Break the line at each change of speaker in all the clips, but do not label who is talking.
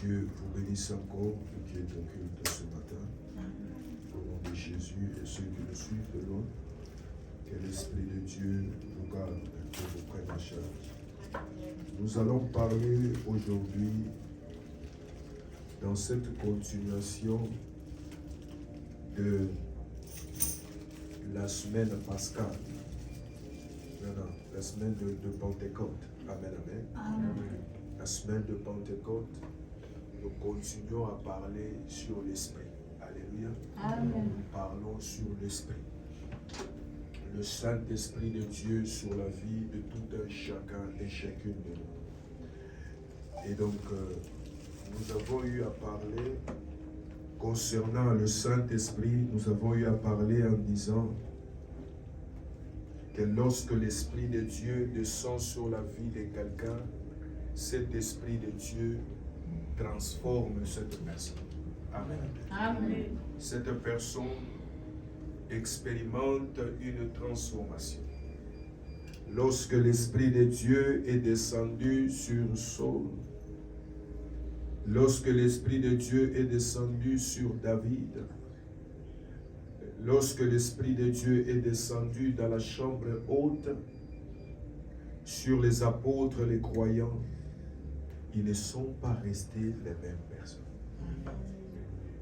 Dieu vous bénisse encore pour qui est au culte ce matin. Au nom de Jésus et ceux qui le suivent de loin, que l'Esprit de Dieu vous garde et vous prenne en charge. Nous allons parler aujourd'hui, dans cette continuation de la semaine pascale, la semaine de Pentecôte. Amen, amen. Amen. La semaine de Pentecôte, nous continuons à parler sur l'Esprit. Alléluia. Amen. Nous parlons sur l'Esprit. Le Saint-Esprit de Dieu sur la vie de tout un chacun et chacune de nous. Et donc, nous avons eu à parler concernant le Saint-Esprit, nous avons eu à parler en disant que lorsque l'Esprit de Dieu descend sur la vie de quelqu'un, cet Esprit de Dieu transforme cette personne. Amen. Amen. Cette personne expérimente une transformation. Lorsque l'Esprit de Dieu est descendu sur Saul, lorsque l'Esprit de Dieu est descendu sur David, lorsque l'Esprit de Dieu est descendu dans la chambre haute, sur les apôtres, les croyants, ils ne sont pas restés les mêmes personnes.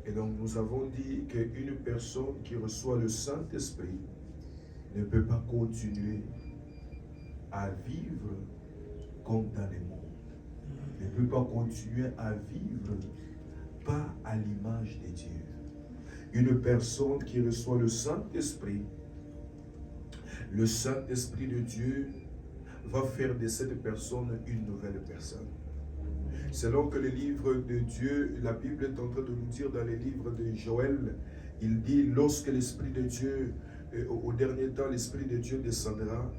Et donc nous avons dit qu'une personne qui reçoit le Saint-Esprit ne peut pas continuer à vivre comme dans le monde. Ne peut pas continuer à vivre pas à l'image de Dieu. Une personne qui reçoit le Saint-Esprit de Dieu va faire de cette personne une nouvelle personne. Selon que le livre de Dieu, la Bible est en train de nous dire dans les livres de Joël, il dit, lorsque l'Esprit de Dieu, au dernier temps, l'Esprit de Dieu descendra,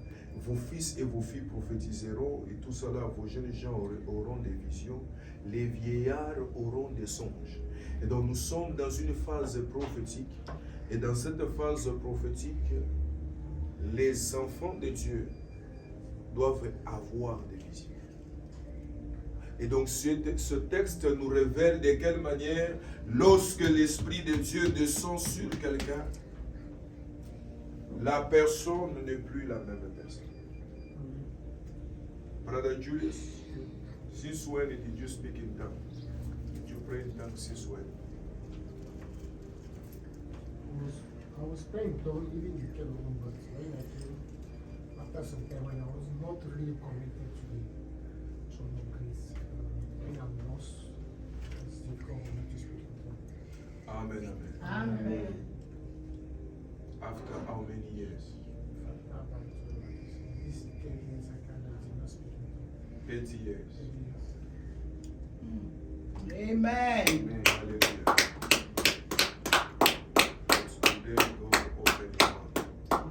vos fils et vos filles prophétiseront, et tout cela, vos jeunes gens auront des visions, les vieillards auront des songes. Et donc nous sommes dans une phase prophétique, et dans cette phase prophétique, les enfants de Dieu doivent avoir des visions. Et donc ce texte nous révèle de quelle manière, lorsque l'Esprit de Dieu descend sur quelqu'un, la personne n'est plus la même personne. Brother Julius, since when did you speak in tongues? Did you pray in tongues since when?
I was praying tongues even in Cameroon, but when I came, after some time, when I was not really committed to the throne of grace, when I'm lost, it's difficult for me to speak in tongues.
Amen, amen.
Amen.
After how many years?
About this 10 years, I cannot speak in tongues.
30 years.
10 years.
Amen.
Amen. Hallelujah. Today, God open your mouth.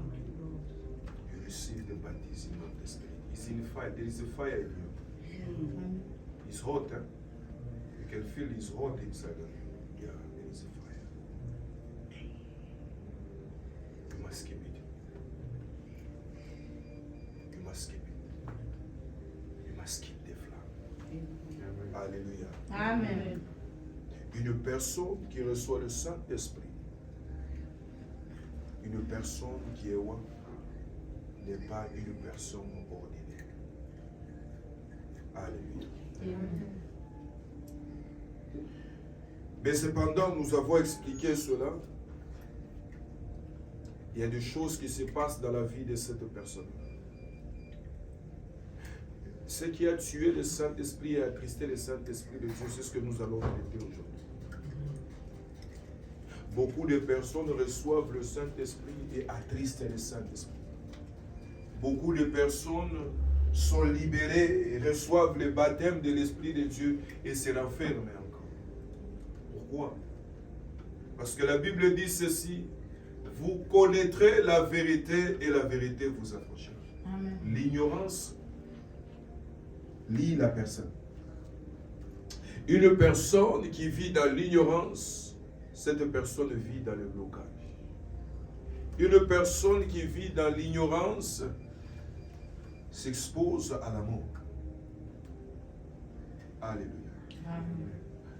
You receive the baptism of the Spirit. It's in fire. There is a fire in you. It's hot, huh? You can feel it's hot inside of you. Yeah, there is a fire. You must keep it. You must keep it. You must keep the flamme. Alléluia.
Amen.
Une personne qui reçoit le Saint-Esprit, une personne qui est loin, n'est pas une personne ordinaire. Alléluia. Mais cependant, nous avons expliqué cela. Il y a des choses qui se passent dans la vie de cette personne. Ce qui a tué le Saint-Esprit et attristé le Saint-Esprit de Dieu, c'est ce que nous allons traiter aujourd'hui. Beaucoup de personnes reçoivent le Saint-Esprit et attristent le Saint-Esprit. Beaucoup de personnes sont libérées et reçoivent le baptême de l'Esprit de Dieu et se renferment encore. Pourquoi? Parce que la Bible dit ceci, vous connaîtrez la vérité et la vérité vous affranchira. L'ignorance lie la personne. Une personne qui vit dans l'ignorance, cette personne vit dans le blocage. Une personne qui vit dans l'ignorance s'expose à la mort. Alléluia.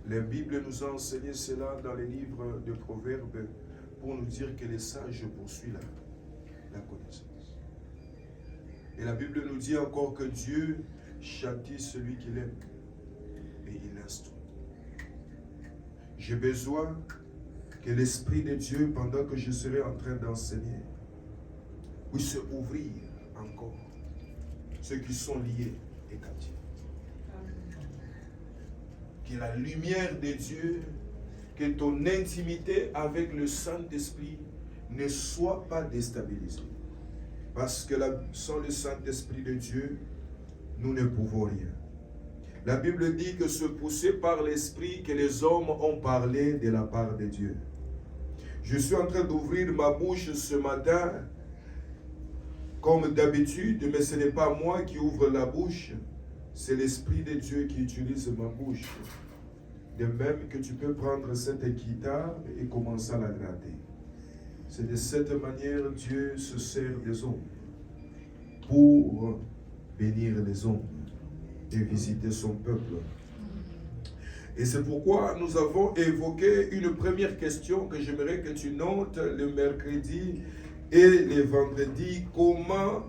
La Bible nous a enseigné cela dans les livres de Proverbes pour nous dire que les sages poursuivent la connaissance. Et la Bible nous dit encore que Dieu châtie celui qu'il aime et il l'instruit. J'ai besoin que l'Esprit de Dieu, pendant que je serai en train d'enseigner, puisse ouvrir encore ceux qui sont liés et captifs. Que la lumière de Dieu, que ton intimité avec le Saint-Esprit ne soit pas déstabilisée. Parce que sans le Saint-Esprit de Dieu, nous ne pouvons rien. La Bible dit que c'est poussé par l'Esprit que les hommes ont parlé de la part de Dieu. Je suis en train d'ouvrir ma bouche ce matin, comme d'habitude, mais ce n'est pas moi qui ouvre la bouche, c'est l'Esprit de Dieu qui utilise ma bouche. De même que tu peux prendre cette guitare et commencer à la gratter. C'est de cette manière Dieu se sert des hommes pour bénir les hommes et visiter son peuple. Et c'est pourquoi nous avons évoqué une première question que j'aimerais que tu notes le mercredi et le vendredi. Comment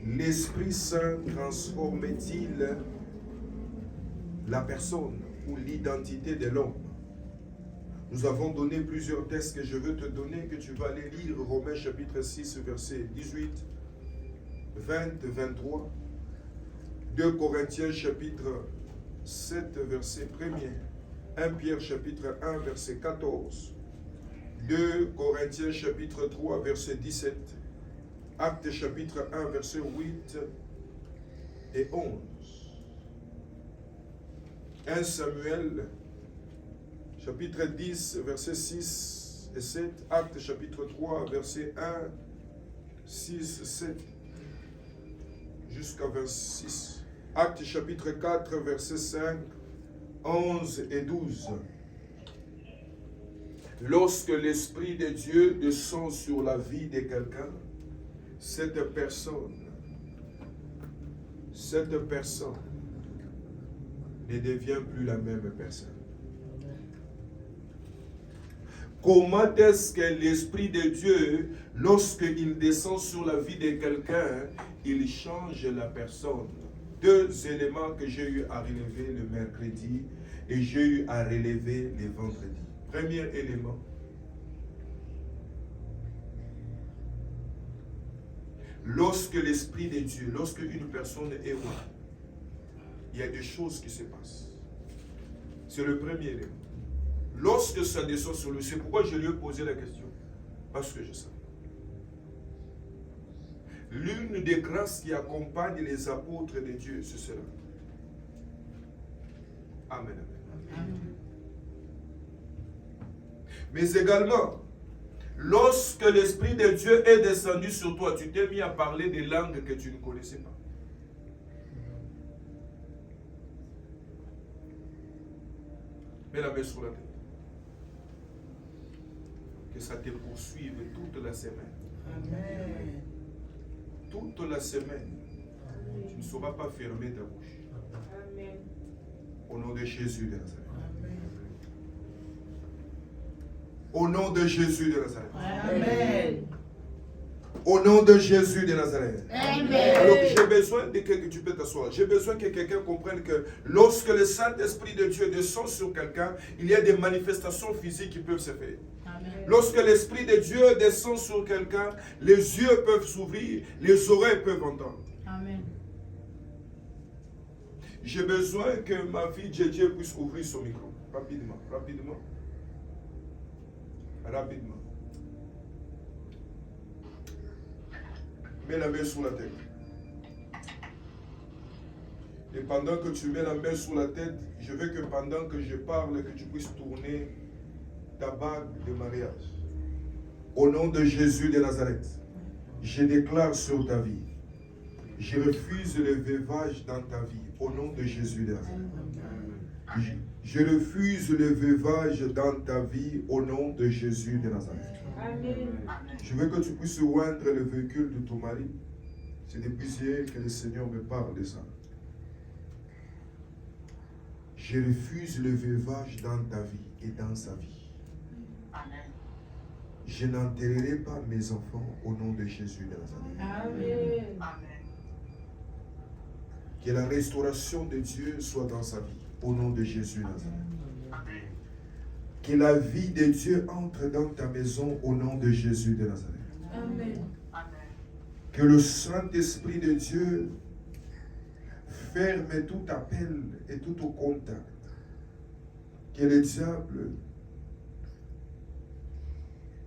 l'Esprit Saint transforme-t-il la personne ou l'identité de l'homme? Nous avons donné plusieurs textes que je veux te donner, que tu vas aller lire. Romains chapitre 6, verset 18, 20, 23. 2 Corinthiens chapitre 7, verset 1er. 1 Pierre chapitre 1, verset 14. 2 Corinthiens chapitre 3, verset 17. Actes chapitre 1, verset 8 et 11. 1 Samuel chapitre 10, verset 6 et 7. Actes chapitre 3, verset 1, 6, 7 jusqu'à 26. Actes chapitre 4, verset 5, 11 et 12. Lorsque l'Esprit de Dieu descend sur la vie de quelqu'un, cette personne ne devient plus la même personne. Comment est-ce que l'Esprit de Dieu, lorsqu'il descend sur la vie de quelqu'un, il change la personne? Deux éléments que j'ai eu à relever le mercredi et j'ai eu à relever le vendredi. Premier élément. Lorsque l'Esprit de Dieu, lorsque une personne est roi, il y a des choses qui se passent. C'est le premier élément. Lorsque ça descend sur lui, c'est pourquoi je lui ai posé la question. Parce que je sais. L'une des grâces qui accompagne les apôtres de Dieu, c'est cela. Amen. Amen. Mais également, lorsque l'Esprit de Dieu est descendu sur toi, tu t'es mis à parler des langues que tu ne connaissais pas. Mets la main sur la tête. Que ça te poursuive toute la semaine. Amen. Toute la semaine. Amen. Tu ne seras pas fermé ta bouche. Amen. Au nom de Jésus de Nazareth. Amen. Au nom de Jésus de Nazareth. Amen. Au nom de Jésus de Nazareth. Amen. Alors j'ai besoin de que tu peux t'asseoir. J'ai besoin que quelqu'un comprenne que lorsque le Saint-Esprit de Dieu descend sur quelqu'un, il y a des manifestations physiques qui peuvent se faire. Amen. Lorsque l'Esprit de Dieu descend sur quelqu'un, les yeux peuvent s'ouvrir, les oreilles peuvent entendre. Amen. J'ai besoin que ma fille JJ puisse ouvrir son micro. Rapidement, rapidement. Rapidement. Mets la main sur la tête. Et pendant que tu mets la main sur la tête, je veux que pendant que je parle, que tu puisses tourner ta bague de mariage. Au nom de Jésus de Nazareth, je déclare sur ta vie, je refuse le veuvage dans ta vie. Au nom de Jésus de Nazareth. Je refuse le veuvage dans ta vie au nom de Jésus de Nazareth. Amen. Je veux que tu puisses oindre le véhicule de ton mari. C'est depuis hier que le Seigneur me parle de ça. Je refuse le veuvage dans ta vie et dans sa vie.
Amen.
Je n'enterrerai pas mes enfants au nom de Jésus de Nazareth.
Amen.
Amen.
Que la restauration de Dieu soit dans sa vie au nom de Jésus de Nazareth.
Amen.
Que la vie de Dieu entre dans ta maison au nom de Jésus de Nazareth.
Amen.
Amen.
Que le Saint-Esprit de Dieu ferme tout appel et tout contact que le diable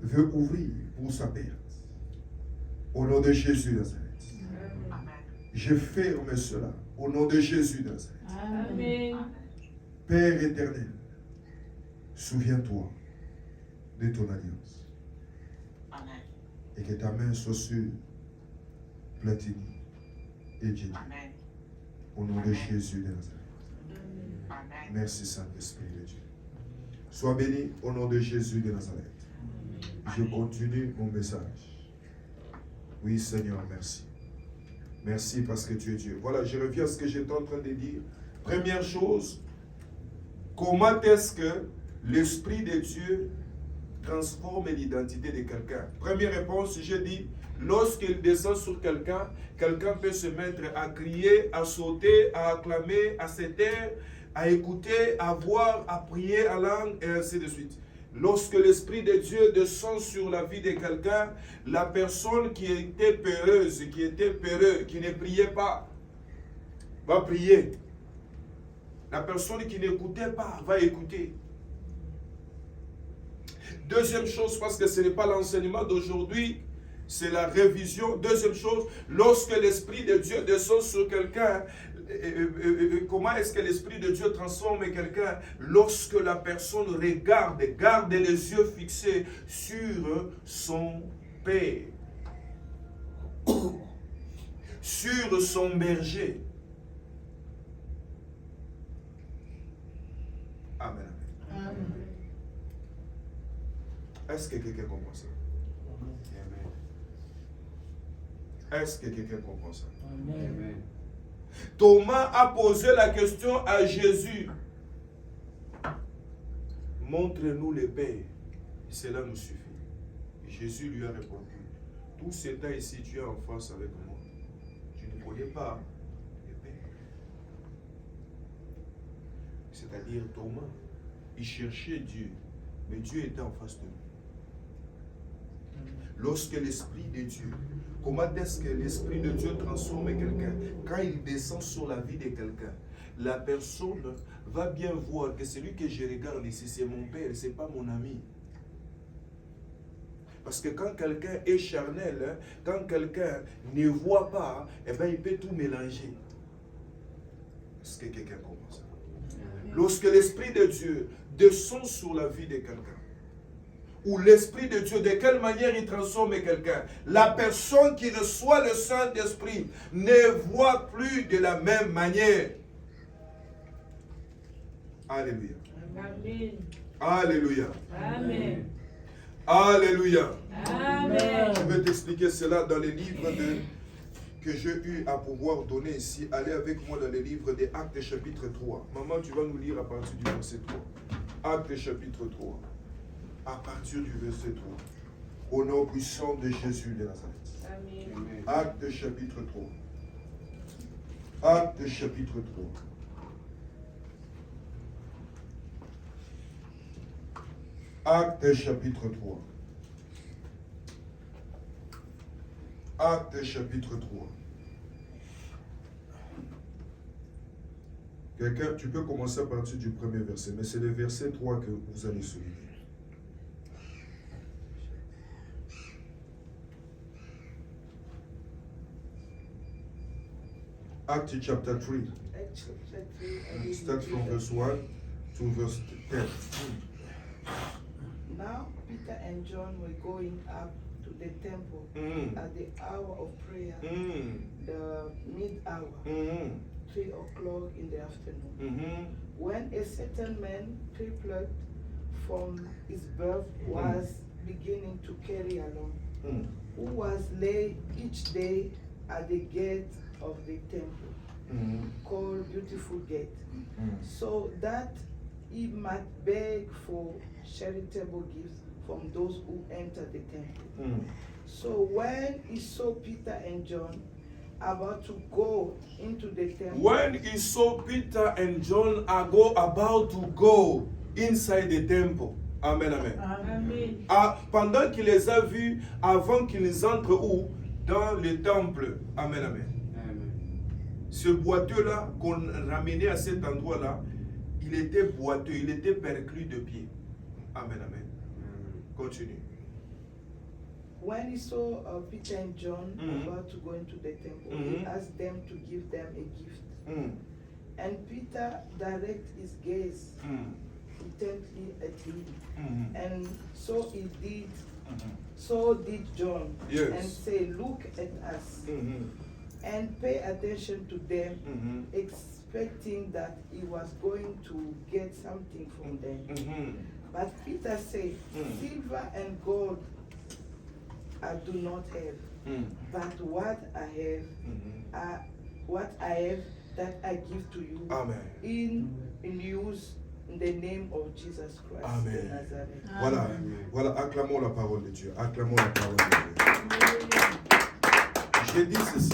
veut ouvrir pour sa perte. Au nom de Jésus de Nazareth.
Amen.
Je ferme cela au nom de Jésus de Nazareth.
Amen.
Père éternel, souviens-toi de ton alliance
Amen.
et que ta main soit sur Platini et Jenny.
Amen.
Au nom de Jésus de Nazareth.
Amen.
Merci Saint-Esprit de Dieu. Sois béni au nom de Jésus de Nazareth. Je continue mon message. Oui Seigneur, merci. Merci parce que tu es Dieu. Voilà, je reviens à ce que j'étais en train de dire. Première chose, comment est-ce que l'Esprit de Dieu transforme l'identité de quelqu'un? Première réponse, j'ai dit, lorsqu'il descend sur quelqu'un, quelqu'un peut se mettre à crier, à sauter, à acclamer, à se taire, à écouter, à voir, à prier à langue, et ainsi de suite. Lorsque l'Esprit de Dieu descend sur la vie de quelqu'un, la personne qui était peureuse, qui était peureux, qui ne priait pas, va prier. La personne qui n'écoutait pas va écouter. Deuxième chose, parce que ce n'est pas l'enseignement d'aujourd'hui, c'est la révision. Deuxième chose, lorsque l'Esprit de Dieu descend sur quelqu'un, comment est-ce que l'Esprit de Dieu transforme quelqu'un? Lorsque la personne regarde, garde les yeux fixés sur son Père, sur son berger. Amen.
Amen.
Est-ce que quelqu'un comprend ça? Est-ce que quelqu'un comprend ça?
Amen.
Thomas a posé la question à Jésus. Montre-nous le Père. Cela nous suffit. Jésus lui a répondu. Tout ce temps ici, tu es en face avec moi. Tu ne connais pas le Père. C'est-à-dire Thomas, il cherchait Dieu, mais Dieu était en face de lui. Lorsque l'Esprit de Dieu, comment est-ce que l'Esprit de Dieu transforme quelqu'un? Quand il descend sur la vie de quelqu'un, la personne va bien voir que celui que je regarde ici, c'est mon Père, ce n'est pas mon ami. Parce que quand quelqu'un est charnel, quand quelqu'un ne voit pas, eh bien, il peut tout mélanger. Est-ce que quelqu'un comprend ça? Lorsque l'Esprit de Dieu descend sur la vie de quelqu'un, ou l'Esprit de Dieu, de quelle manière il transforme quelqu'un? La personne qui reçoit le Saint-Esprit ne voit plus de la même manière. Alléluia.
Amen.
Alléluia.
Amen.
Alléluia.
Amen.
Je vais t'expliquer cela dans les livres que j'ai eu à pouvoir donner ici. Allez avec moi dans les livres des Actes chapitre 3. Maman, tu vas nous lire à partir du verset 3. Actes chapitre 3. À partir du verset 3. Au nom puissant de Jésus de Nazareth.
Amen.
Actes chapitre 3. Actes chapitre 3. Actes chapitre 3. Actes chapitre 3. Quelqu'un, tu peux commencer à partir du premier verset, mais c'est le verset 3 que vous allez souligner. Acts chapter 3. Start from verse 1 to verse 10.
Now Peter and John were going up to the temple at the hour of prayer, the mid-hour, 3 o'clock in the afternoon. When a certain man, crippled from his birth, was beginning to carry along, who was laid each day at the gate of the temple, called Beautiful Gate,
Mm.
so that he might beg for charitable gifts from those who enter the temple.
Mm.
So when he saw Peter and John about to go into the temple,
When he saw Peter and John are about to go inside the temple. Amen, amen.
Amen.
Ah, pendant qu'il les a vus, avant qu'ils entrent où? Dans le temple. Amen, amen. Ce boiteux-là qu'on ramenait à cet endroit-là, il était boiteux, il était perclus de pied. Amen, amen. Continue.
when he saw Peter and John
Mhm.
about to go into the temple,
Mhm.
he asked them to give them a gift.
Mm.
And Peter directed his gaze
Mm.
intently at him.
Mm.
And so he did,
Mhm.
so did John.
Yes.
And say, look at us.
Mhm.
And pay attention to them,
Mhm.
expecting that he was going to get something from them.
Mhm.
But Peter said, silver and gold I do not have,
Mm.
but what I have,
Mhm.
what I have that I give to you
Amen.
in use in the name of Jesus Christ
Amen.
de Nazareth.
Voilà, voilà, acclamons la parole de Dieu. Acclamons la parole de Dieu. J'ai dit ceci.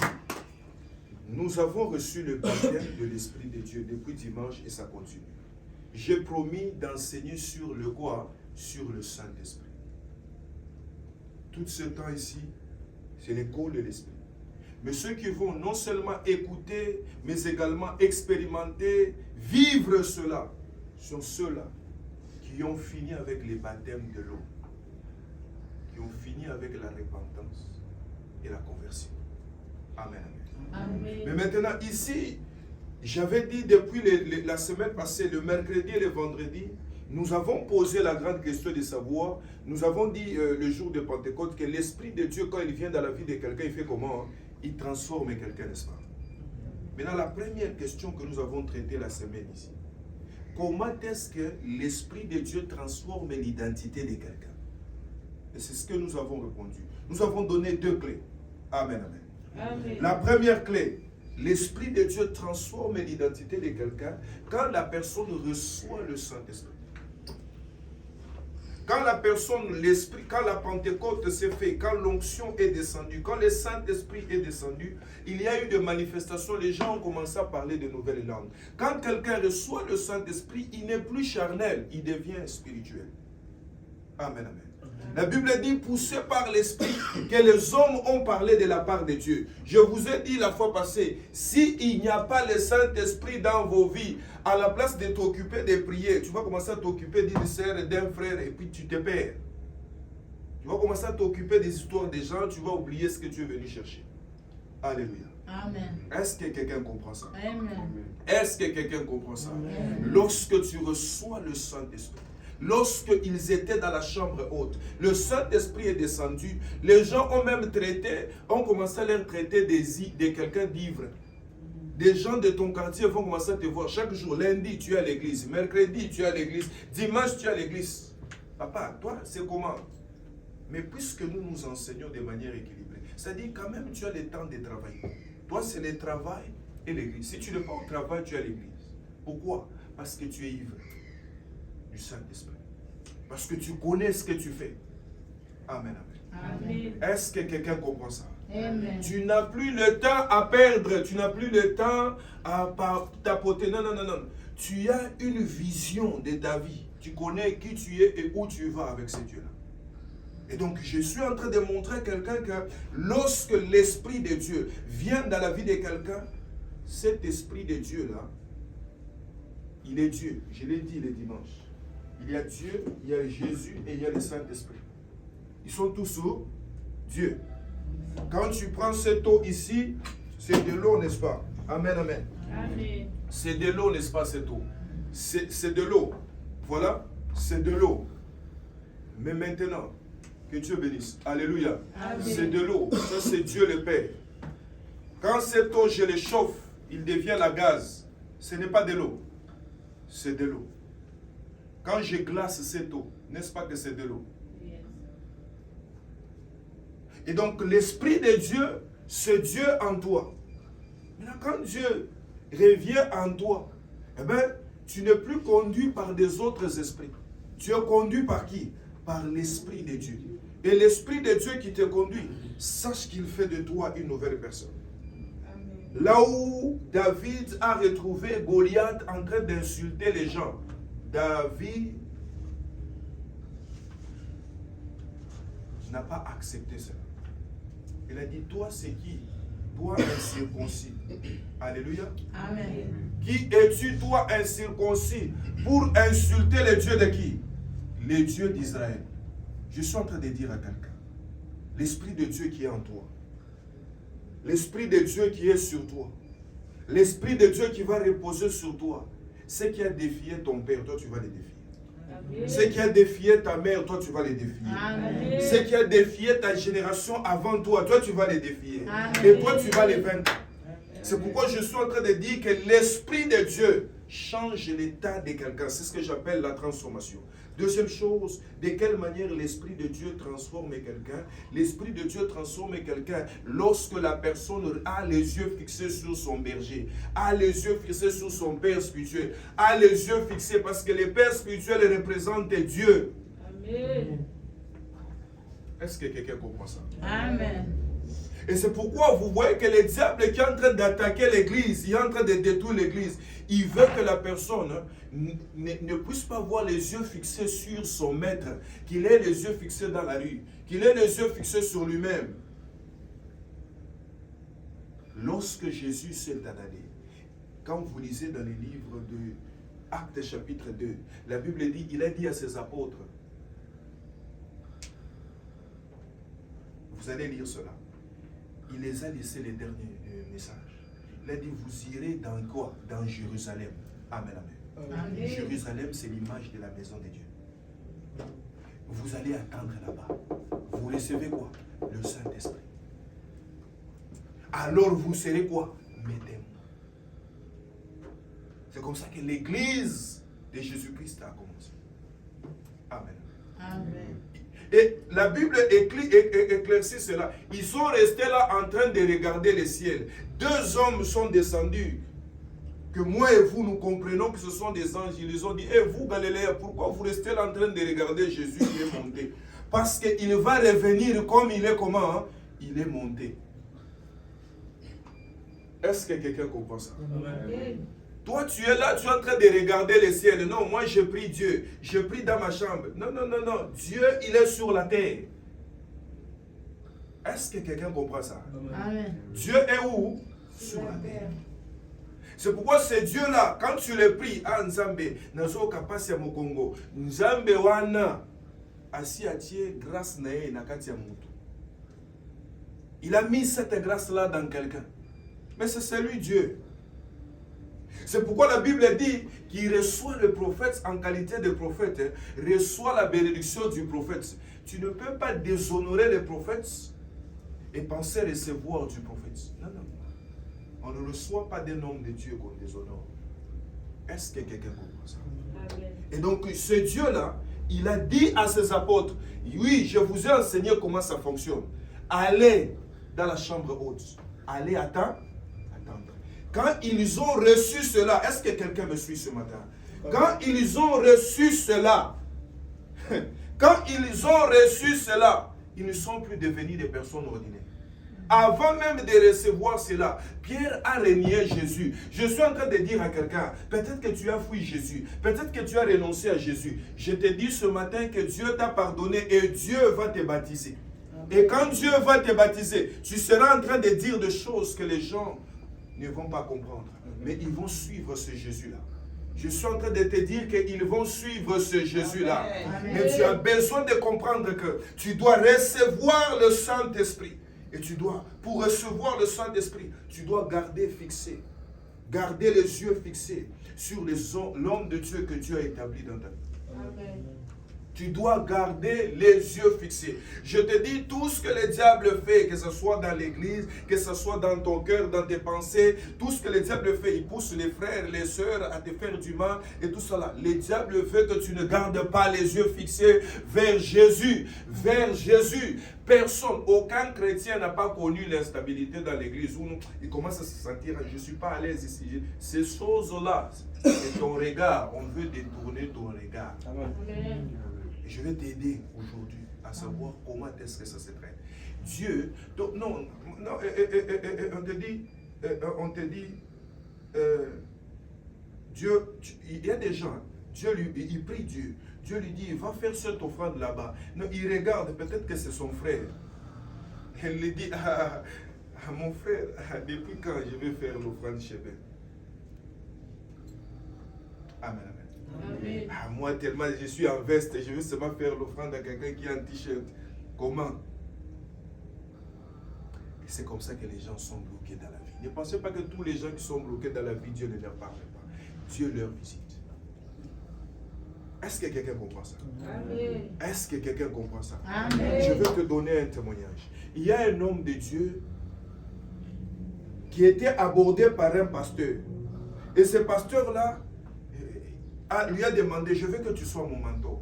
Nous avons reçu le baptême de l'Esprit de Dieu depuis dimanche et ça continue. J'ai promis d'enseigner sur le quoi? Sur le Saint-Esprit. Tout ce temps ici, c'est l'école de l'Esprit. Mais ceux qui vont non seulement écouter, mais également expérimenter, vivre cela, sont ceux-là qui ont fini avec les baptêmes de l'eau, qui ont fini avec la repentance et la conversion. Amen.
Amen.
Mais maintenant, ici, j'avais dit depuis la semaine passée, le mercredi et le vendredi, nous avons posé la grande question de savoir, nous avons dit le jour de Pentecôte que l'Esprit de Dieu, quand il vient dans la vie de quelqu'un, il fait comment? Il transforme quelqu'un, n'est-ce pas? Maintenant, la première question que nous avons traitée la semaine ici, comment est-ce que l'Esprit de Dieu transforme l'identité de quelqu'un? Et c'est ce que nous avons répondu. Nous avons donné deux clés. Amen, amen.
Amen.
La première clé, l'Esprit de Dieu transforme l'identité de quelqu'un quand la personne reçoit le Saint-Esprit. Quand la personne, l'Esprit, quand la Pentecôte s'est faite, quand l'onction est descendue, quand le Saint-Esprit est descendu, il y a eu des manifestations, les gens ont commencé à parler de nouvelles langues. Quand quelqu'un reçoit le Saint-Esprit, il n'est plus charnel, il devient spirituel. Amen, amen. La Bible dit, poussé par l'Esprit, que les hommes ont parlé de la part de Dieu. Je vous ai dit la fois passée, s'il n'y a pas le Saint-Esprit dans vos vies, à la place de t'occuper de prier, tu vas commencer à t'occuper d'une sœur et d'un frère et puis tu te perds. Tu vas commencer à t'occuper des histoires des gens, tu vas oublier ce que tu es venu chercher. Alléluia.
Amen.
Est-ce que quelqu'un comprend ça?
Amen.
Est-ce que quelqu'un comprend ça?
Amen.
Lorsque tu reçois le Saint-Esprit, lorsqu'ils étaient dans la chambre haute, le Saint-Esprit est descendu, les gens ont même traité, ont commencé à leur traiter de quelqu'un d'ivre. Des gens de ton quartier vont commencer à te voir chaque jour. Lundi, tu es à l'église. Mercredi, tu es à l'église. Dimanche, tu es à l'église. Papa, toi, c'est comment? Mais puisque nous nous enseignons de manière équilibrée, c'est-à-dire quand même tu as le temps de travailler. Toi, c'est le travail et l'église. Si tu n'es pas au travail, tu es à l'église. Pourquoi? Parce que tu es ivre du Saint-Esprit. Parce que tu connais ce que tu fais. Amen, amen.
Amen.
Est-ce que quelqu'un comprend ça?
Amen.
Tu n'as plus le temps à perdre. Tu n'as plus le temps à tapoter. Non, non, non, non. Tu as une vision de ta vie. Tu connais qui tu es et où tu vas avec ce Dieu-là. Et donc, je suis en train de montrer à quelqu'un que lorsque l'Esprit de Dieu vient dans la vie de quelqu'un, cet Esprit de Dieu-là, il est Dieu. Je l'ai dit le dimanche. Il y a Dieu, il y a Jésus et il y a le Saint-Esprit. Ils sont tous où? Dieu. Quand tu prends cette eau ici, c'est de l'eau, n'est-ce pas? Amen, amen.
Amen.
C'est de l'eau, n'est-ce pas, cette eau? C'est de l'eau. Voilà, c'est de l'eau. Mais maintenant, que Dieu bénisse. Alléluia.
Amen.
C'est de l'eau. Ça, c'est Dieu le Père. Quand cette eau, je l'échauffe, il devient la gaz. Ce n'est pas de l'eau. C'est de l'eau. Quand je glace cette eau, n'est-ce pas que c'est de l'eau?
Yes.
Et donc, l'Esprit de Dieu, c'est Dieu en toi. Maintenant, quand Dieu revient en toi, eh bien, tu n'es plus conduit par des autres esprits. Tu es conduit par qui? Par l'Esprit de Dieu. Et l'Esprit de Dieu qui te conduit, sache qu'il fait de toi une nouvelle personne. Amen. Là où David a retrouvé Goliath en train d'insulter les gens, David n'a pas accepté cela. Il a dit, toi c'est qui? Toi incirconcis. Alléluia.
Amen.
Qui es-tu, toi incirconcis, pour insulter les dieux de qui? Les dieux d'Israël. Je suis en train de dire à quelqu'un, l'Esprit de Dieu qui est en toi, l'Esprit de Dieu qui est sur toi, l'Esprit de Dieu qui va reposer sur toi, ce qui a défié ton père, toi tu vas les défier. Amen. Ce qui a défié ta mère, toi tu vas les défier. Amen. Ce qui a défié ta génération avant toi, toi tu vas les défier. Amen. Et toi tu vas les vaincre. C'est pourquoi je suis en train de dire que l'Esprit de Dieu change l'état de quelqu'un. C'est ce que j'appelle la transformation. Deuxième chose, de quelle manière l'Esprit de Dieu transforme quelqu'un? L'Esprit de Dieu transforme quelqu'un lorsque la personne a les yeux fixés sur son berger, a les yeux fixés sur son Père spirituel, a les yeux fixés parce que le Père spirituel représente Dieu. Amen. Est-ce que quelqu'un comprend ça? Amen. Et c'est pourquoi vous voyez que le diable qui est en train d'attaquer l'église, il est en train de détruire l'église. Il veut que la personne ne puisse pas avoir les yeux fixés sur son maître, qu'il ait les yeux fixés dans la rue, qu'il ait les yeux fixés sur lui-même. Lorsque Jésus s'est en allé, quand vous lisez dans les livres de Actes chapitre 2, la Bible dit, il a dit à ses apôtres, vous allez lire cela. Il les a laissés les derniers messages. Il a dit, vous irez dans quoi? Dans Jérusalem. Amen, amen. Amen. Jérusalem, c'est l'image de la maison de Dieu. Vous allez attendre là-bas. Vous recevez quoi? Le Saint-Esprit. Alors vous serez quoi? Mes témoins. C'est comme ça que l'église de Jésus-Christ a commencé. Amen. Amen. Et la Bible éclaircit cela. Ils sont restés là en train de regarder le ciel. Deux hommes sont descendus. Que moi et vous, nous comprenons que ce sont des anges. Ils les ont dit, et vous, Galiléens, pourquoi vous restez là en train de regarder Jésus qui est monté? Parce qu'il va revenir comme il est comment? Hein? Il est monté. Est-ce que quelqu'un comprend ça? Amen. Toi, tu es là, tu es en train de regarder le ciel. Non, moi, je prie Dieu. Je prie dans ma chambre. Non, non, non, non. Dieu, il est sur la terre. Est-ce que quelqu'un comprend ça? Amen. Dieu est où? Sur la terre. C'est pourquoi ce Dieu-là, quand tu le pries, ah, Nzambe, nazo kapasi ya mokongo, Nzambe wana, asi atie grâce nae nakati ya mutu. Il a mis cette grâce-là dans quelqu'un. Mais c'est celui Dieu. C'est pourquoi la Bible dit qu'il reçoit le prophète en qualité de prophète, reçoit la bénédiction du prophète. Tu ne peux pas déshonorer le prophète et penser recevoir du prophète. Non, non. On ne reçoit pas des noms de Dieu qu'on déshonore. Est-ce que quelqu'un comprend ça? Amen. Et donc, ce Dieu-là, il a dit à ses apôtres, oui, je vous ai enseigné comment ça fonctionne. Allez dans la chambre haute. Allez attendre. Quand ils ont reçu cela, est-ce que quelqu'un me suit ce matin? Quand ils ont reçu cela, ils ne sont plus devenus des personnes ordinaires. Avant même de recevoir cela, Pierre a renié Jésus. Je suis en train de dire à quelqu'un, peut-être que tu as fui Jésus, peut-être que tu as renoncé à Jésus. Je te dis ce matin que Dieu t'a pardonné et Dieu va te baptiser. Et quand Dieu va te baptiser, tu seras en train de dire des choses que les gens ne vont pas comprendre. Mais ils vont suivre ce Jésus-là. Je suis en train de te dire qu'ils vont suivre ce Jésus-là. Mais tu as besoin de comprendre que tu dois recevoir le Saint-Esprit. Et tu dois, pour recevoir le Saint-Esprit, tu dois garder les yeux fixés sur l'homme de Dieu que Dieu a établi dans ta vie. Amen. Tu dois garder les yeux fixés. Je te dis, tout ce que le diable fait, que ce soit dans l'église, que ce soit dans ton cœur, dans tes pensées, tout ce que le diable fait, il pousse les frères, les sœurs à te faire du mal et tout cela. Le diable veut que tu ne gardes pas les yeux fixés vers Jésus. Vers Jésus. Personne, aucun chrétien n'a pas connu l'instabilité dans l'église où il commence à se sentir, je ne suis pas à l'aise ici. Ces choses-là, c'est ton regard. On veut détourner ton regard.
Amen.
Et je vais t'aider aujourd'hui à savoir comment est-ce que ça se traite. Dieu, donc, non, on te dit, Dieu, il y a des gens, Dieu il prie Dieu. Dieu lui dit, va faire cette offrande là-bas. Non, il regarde, peut-être que c'est son frère. Elle lui dit, mon frère, depuis quand je vais faire l'offrande chez Ben? Amen, amen.
Amen.
Moi, tellement je suis en veste, je veux seulement faire l'offrande à quelqu'un qui a un t-shirt. Comment? Et c'est comme ça que les gens sont bloqués dans la vie. Ne pensez pas que tous les gens qui sont bloqués dans la vie, Dieu ne leur parle pas. Dieu leur visite. Est-ce que quelqu'un comprend ça?
Amen.
Est-ce que quelqu'un comprend ça?
Amen.
Je veux te donner un témoignage. Il y a un homme de Dieu qui était abordé par un pasteur. Et ce pasteur-là lui a demandé, je veux que tu sois mon mentor.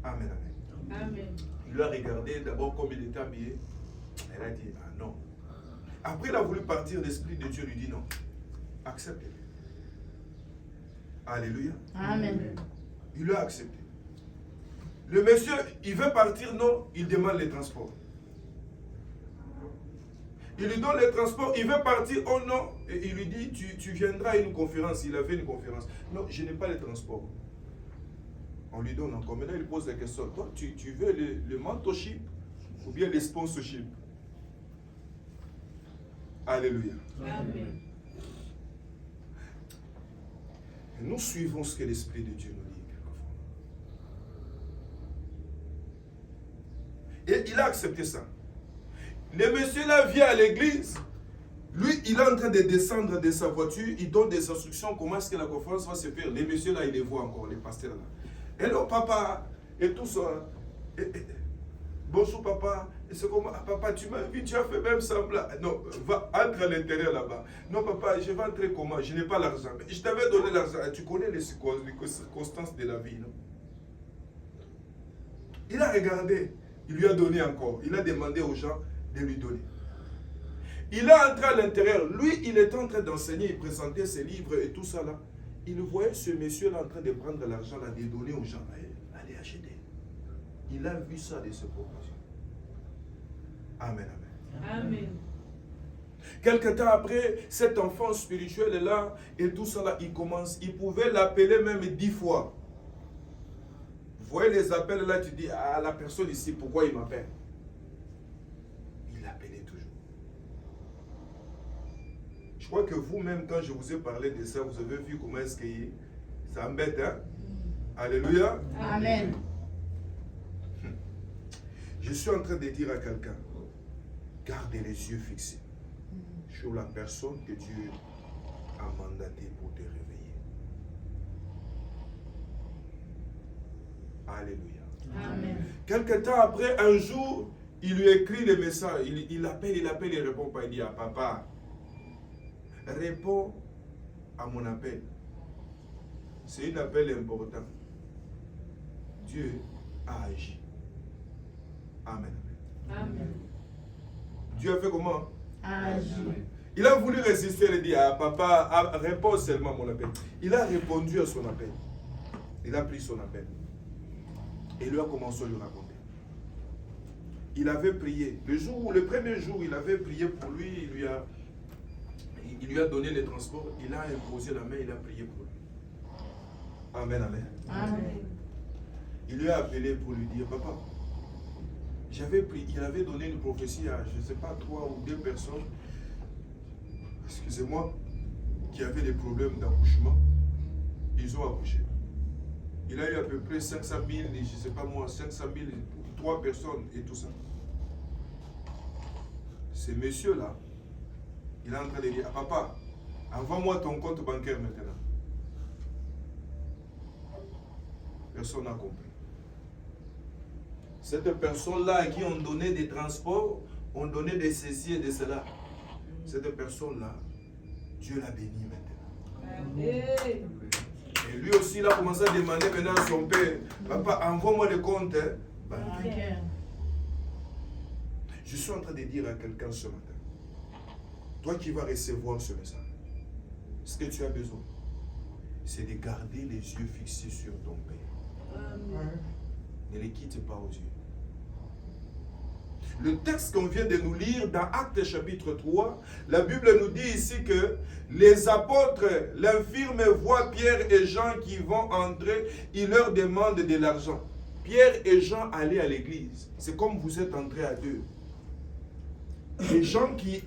Amen, amen.
Amen.
Il lui a regardé d'abord comme il était habillé. Elle a dit, ah non. Après, il a voulu partir, l'Esprit de Dieu lui dit non. Accepte-le. Alléluia.
Amen.
Il l'a accepté. Le monsieur, il veut partir, non, il demande les transports. Il lui donne les transports, il veut partir, oh non, et il lui dit, tu viendras à une conférence. Il avait une conférence. Non, je n'ai pas les transports. On lui donne encore. Maintenant, il pose la question, toi, tu veux le mentorship ou bien le sponsorship? Alléluia.
Amen.
Nous suivons ce que l'Esprit de Dieu nous dit quelquefois. Et il a accepté ça. Le monsieur là vient à l'église. Lui, il est en train de descendre de sa voiture. Il donne des instructions comment est-ce que la conférence va se faire. Les messieurs là, il les voit encore, les pasteurs là. Hello papa, et tout ça. Bonjour papa. Et c'est comment, papa, tu m'as vu, tu as fait même semblant. Non, va, entre à l'intérieur là-bas. Non papa, je vais entrer comment? Je n'ai pas l'argent. Je t'avais donné l'argent. Tu connais les circonstances de la vie, non? Il a regardé. Il lui a donné encore. Il a demandé aux gens de lui donner. Il est entré à l'intérieur. Lui, il était en train d'enseigner, il présentait ses livres et tout ça là. Il voyait ce monsieur-là en train de prendre l'argent là, de donner aux gens. Allez acheter. Il a vu ça de ses propres yeux. Amen, amen.
Amen.
Quelque temps après, cet enfant spirituel là et tout ça là, il commence. Il pouvait l'appeler même 10 fois. Vous voyez les appels là, tu dis à la personne ici, pourquoi il m'appelle? Il l'appelait toujours. Je crois que vous-même, quand je vous ai parlé de ça, vous avez vu comment est-ce que ça embête, hein? Alléluia.
Amen.
Je suis en train de dire à quelqu'un, gardez les yeux fixés sur la personne que Dieu a mandatée pour te réveiller. Alléluia.
Amen.
Quelque temps après, un jour, il lui écrit le message. Il appelle, il répond pas. Il dit à papa, réponds à mon appel. C'est un appel important. Dieu a agi. Amen.
Amen.
Dieu a fait comment?
Agi.
Il a voulu résister, il dit à papa, réponds seulement à mon appel. Il a répondu à son appel. Il a pris son appel. Et lui a commencé à lui raconter. Il avait prié. Le premier jour, il avait prié pour lui, il lui a donné les transports, il a imposé la main, il a prié pour lui. Amen, amen.
Amen.
Il lui a appelé pour lui dire, papa, j'avais pris, il avait donné une prophétie à, je ne sais pas, 3 ou 2 personnes, excusez-moi, qui avaient des problèmes d'accouchement. Ils ont accouché. Il a eu à peu près 500 000, je ne sais pas moi, 500 000, 3 personnes et tout ça. Ce monsieur-là, il est en train de dire, ah, papa, envoie-moi ton compte bancaire maintenant. Personne n'a compris. Cette personne-là à qui on donnait des transports, on donnait de ceci et de cela. Cette personne-là, Dieu l'a béni maintenant. Et lui aussi, il a commencé à demander maintenant à son père, papa, envoie-moi le compte. Je suis en train de dire à quelqu'un ce matin, toi qui vas recevoir ce message, ce que tu as besoin, c'est de garder les yeux fixés sur ton Père. Ne les quitte pas aux yeux. Le texte qu'on vient de nous lire dans Actes chapitre 3, la Bible nous dit ici que les apôtres, l'infirme voit Pierre et Jean qui vont entrer, ils leur demandent de l'argent. Pierre et Jean allaient à l'église. C'est comme vous êtes entrés à deux. Les gens qui,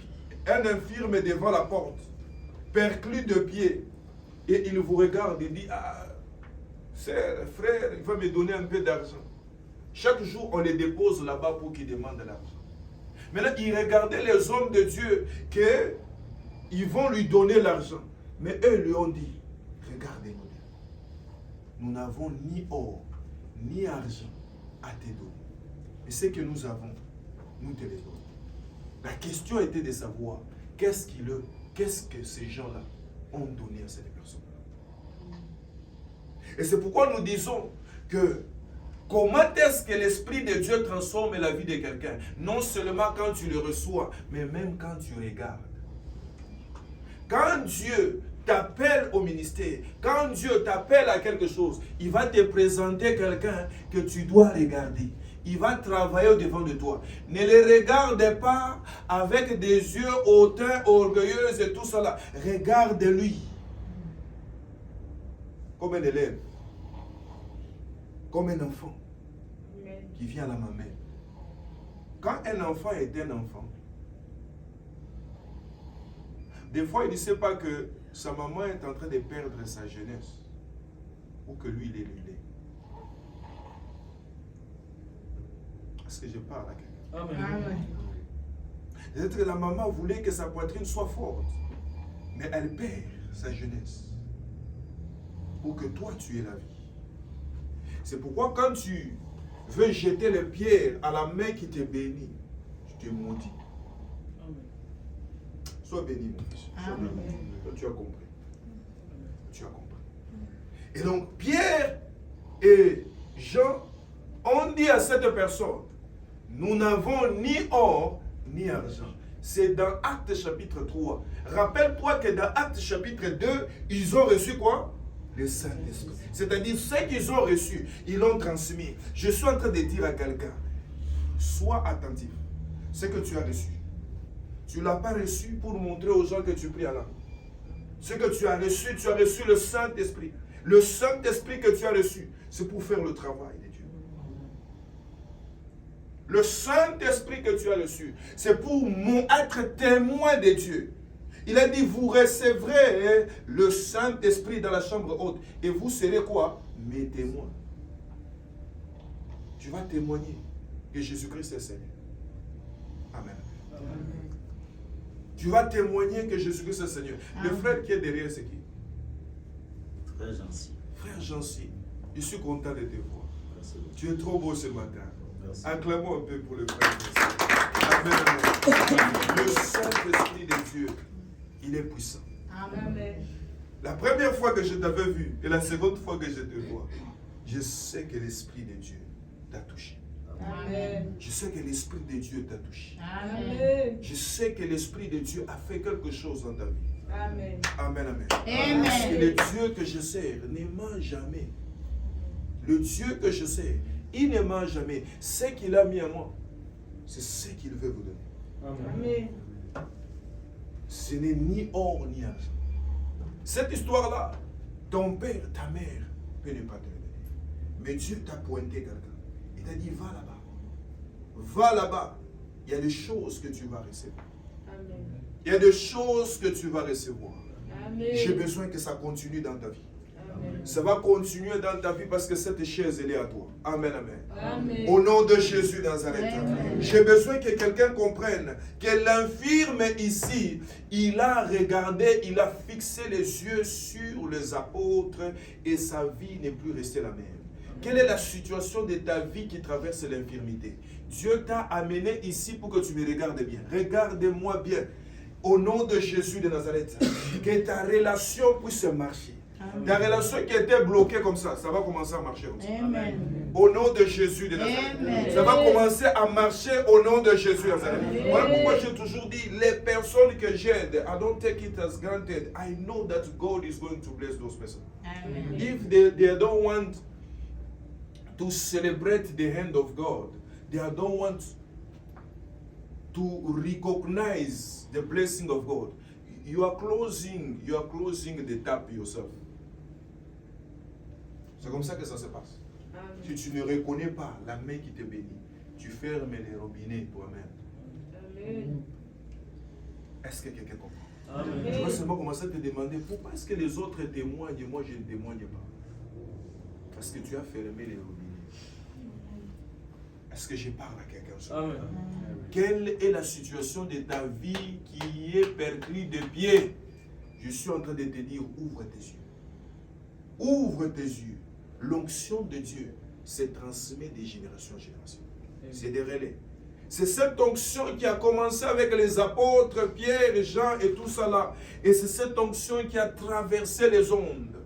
un infirme devant la porte, perclus de pied, et il vous regarde et dit, ah, sœur, frère, il va me donner un peu d'argent. Chaque jour, on les dépose là-bas pour qu'ils demandent de l'argent. Maintenant, il regardait les hommes de Dieu qu'ils vont lui donner l'argent. Mais eux lui ont dit, regardez-nous bien. Nous n'avons ni or, ni argent à te donner. Mais ce que nous avons, nous te les donnons. La question était de savoir qu'est-ce que ces gens-là ont donné à cette personne-là. Et c'est pourquoi nous disons que comment est-ce que l'Esprit de Dieu transforme la vie de quelqu'un? Non seulement quand tu le reçois, mais même quand tu regardes. Quand Dieu t'appelle au ministère, quand Dieu t'appelle à quelque chose, il va te présenter quelqu'un que tu dois regarder. Il va travailler au-devant de toi. Ne les regarde pas avec des yeux hautains, orgueilleux et tout cela. Regarde-lui comme un élève, comme un enfant qui vient à la mamelle. Quand un enfant est un enfant, des fois il ne sait pas que sa maman est en train de perdre sa jeunesse ou que lui il est l'île. Est-ce que je parle à quelqu'un?
Amen.
Peut-être que la maman voulait que sa poitrine soit forte, mais elle perd sa jeunesse pour que toi tu aies la vie. C'est pourquoi quand tu veux jeter les pierres à la main qui te bénit, tu te maudis. Sois béni, mon fils. Sois béni. Toi, tu as compris. Tu as compris. Et donc, Pierre et Jean ont dit à cette personne, nous n'avons ni or ni argent. C'est dans Actes chapitre 3. Rappelle-toi que dans Actes chapitre 2, ils ont reçu quoi? Le Saint-Esprit. C'est-à-dire, ce qu'ils ont reçu, ils l'ont transmis. Je suis en train de dire à quelqu'un, sois attentif. Ce que tu as reçu, tu ne l'as pas reçu pour montrer aux gens que tu pries à l'âme. Ce que tu as reçu le Saint-Esprit. Le Saint-Esprit que tu as reçu, c'est pour faire le travail de Dieu. Le Saint-Esprit que tu as reçu, c'est pour être témoin de Dieu. Il a dit, vous recevrez le Saint-Esprit dans la chambre haute. Et vous serez quoi? Mes témoins. Tu vas témoigner que Jésus-Christ est Seigneur. Amen. Amen. Tu vas témoigner que Jésus-Christ est Seigneur. Amen. Le frère qui est derrière, c'est qui?
Frère Jancy.
Frère Jancy, je suis content de te voir.
Merci.
Tu es trop beau ce matin.
Merci.
Acclamons un peu pour le frère Jancy. Amen. Le Saint-Esprit de Dieu, il est puissant.
Amen.
La première fois que je t'avais vu et la seconde fois que je te vois, je sais que l'Esprit de Dieu t'a touché.
Amen.
Je sais que l'Esprit de Dieu t'a touché.
Amen.
Je sais que l'Esprit de Dieu a fait quelque chose dans ta vie.
Amen.
Amen, amen.
Amen.
Parce que le Dieu que je sers ne ment jamais. Le Dieu que je sers, il ne ment jamais. Ce qu'il a mis à moi, c'est ce qu'il veut vous donner.
Amen.
Ce n'est ni or ni argent. Cette histoire-là, ton père, ta mère, peut ne pas te le donner. Mais Dieu t'a pointé quelqu'un. Il t'a dit, va là-bas. Va là-bas. Il y a des choses que tu vas recevoir.
Amen.
Il y a des choses que tu vas recevoir.
Amen.
J'ai besoin que ça continue dans ta vie.
Amen.
Ça va continuer dans ta vie parce que cette chaise, elle est à toi. Amen, amen.
Amen.
Au nom de Jésus Nazareth. J'ai besoin que quelqu'un comprenne que l'infirme ici, il a regardé, il a fixé les yeux sur les apôtres et sa vie n'est plus restée la même. Quelle est la situation de ta vie qui traverse l'infirmité? Dieu t'a amené ici pour que tu me regardes bien. Regarde-moi bien. Au nom de Jésus de Nazareth, que ta relation puisse marcher.
Amen.
Ta relation qui était bloquée comme ça va commencer à marcher comme ça.
Amen.
Au nom de Jésus de Nazareth.
Amen.
Ça va commencer à marcher au nom de Jésus de Nazareth.
Amen.
Voilà pourquoi j'ai toujours dit, les personnes que j'aide, I don't take it as granted. I know that God is going to bless those persons.
Amen.
If they don't want to celebrate the hand of God, they don't want to recognize the blessing of God, you are closing the tap yourself. C'est comme ça que ça se passe. Si tu ne reconnais pas la main qui te bénit, tu fermes les robinets toi-même.
Amen.
Est-ce que quelqu'un comprend?
Amen.
Tu vas seulement commencer à te demander pourquoi est-ce que les autres témoignent et moi je ne témoigne pas? Parce que tu as fermé les robinets. Est-ce que je parle à quelqu'un?
Amen.
Quelle est la situation de ta vie qui est perdue de pied? Je suis en train de te dire, ouvre tes yeux. Ouvre tes yeux. L'onction de Dieu se transmet de génération en génération. C'est des relais. C'est cette onction qui a commencé avec les apôtres, Pierre, Jean et tout ça là. Et c'est cette onction qui a traversé les ondes.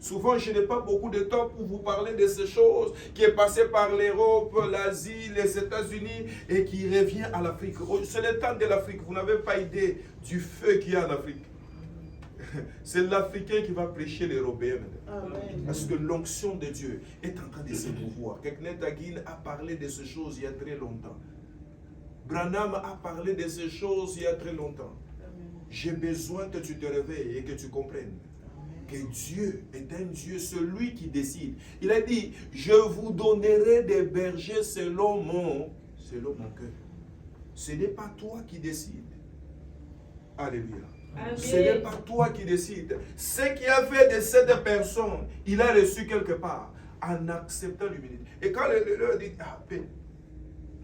Souvent, je n'ai pas beaucoup de temps pour vous parler de ces choses qui est passé par l'Europe, l'Asie, les États-Unis et qui revient à l'Afrique. C'est le temps de l'Afrique. Vous n'avez pas idée du feu qu'il y a en Afrique. C'est l'Africain qui va prêcher l'Européen maintenant. Parce que l'onction de Dieu est en train de se mouvoir. Keknet Hagin a parlé de ces choses il y a très longtemps. Branham a parlé de ces choses il y a très longtemps. J'ai besoin que tu te réveilles et que tu comprennes que Dieu est un Dieu, celui qui décide. Il a dit, je vous donnerai des bergers selon mon cœur. Ce n'est pas toi qui décides. Alléluia.
Amen.
Ce n'est pas toi qui décides. Ce qui a fait de cette personne, il a reçu quelque part en acceptant l'humilité. Et quand le dit, ah, ben,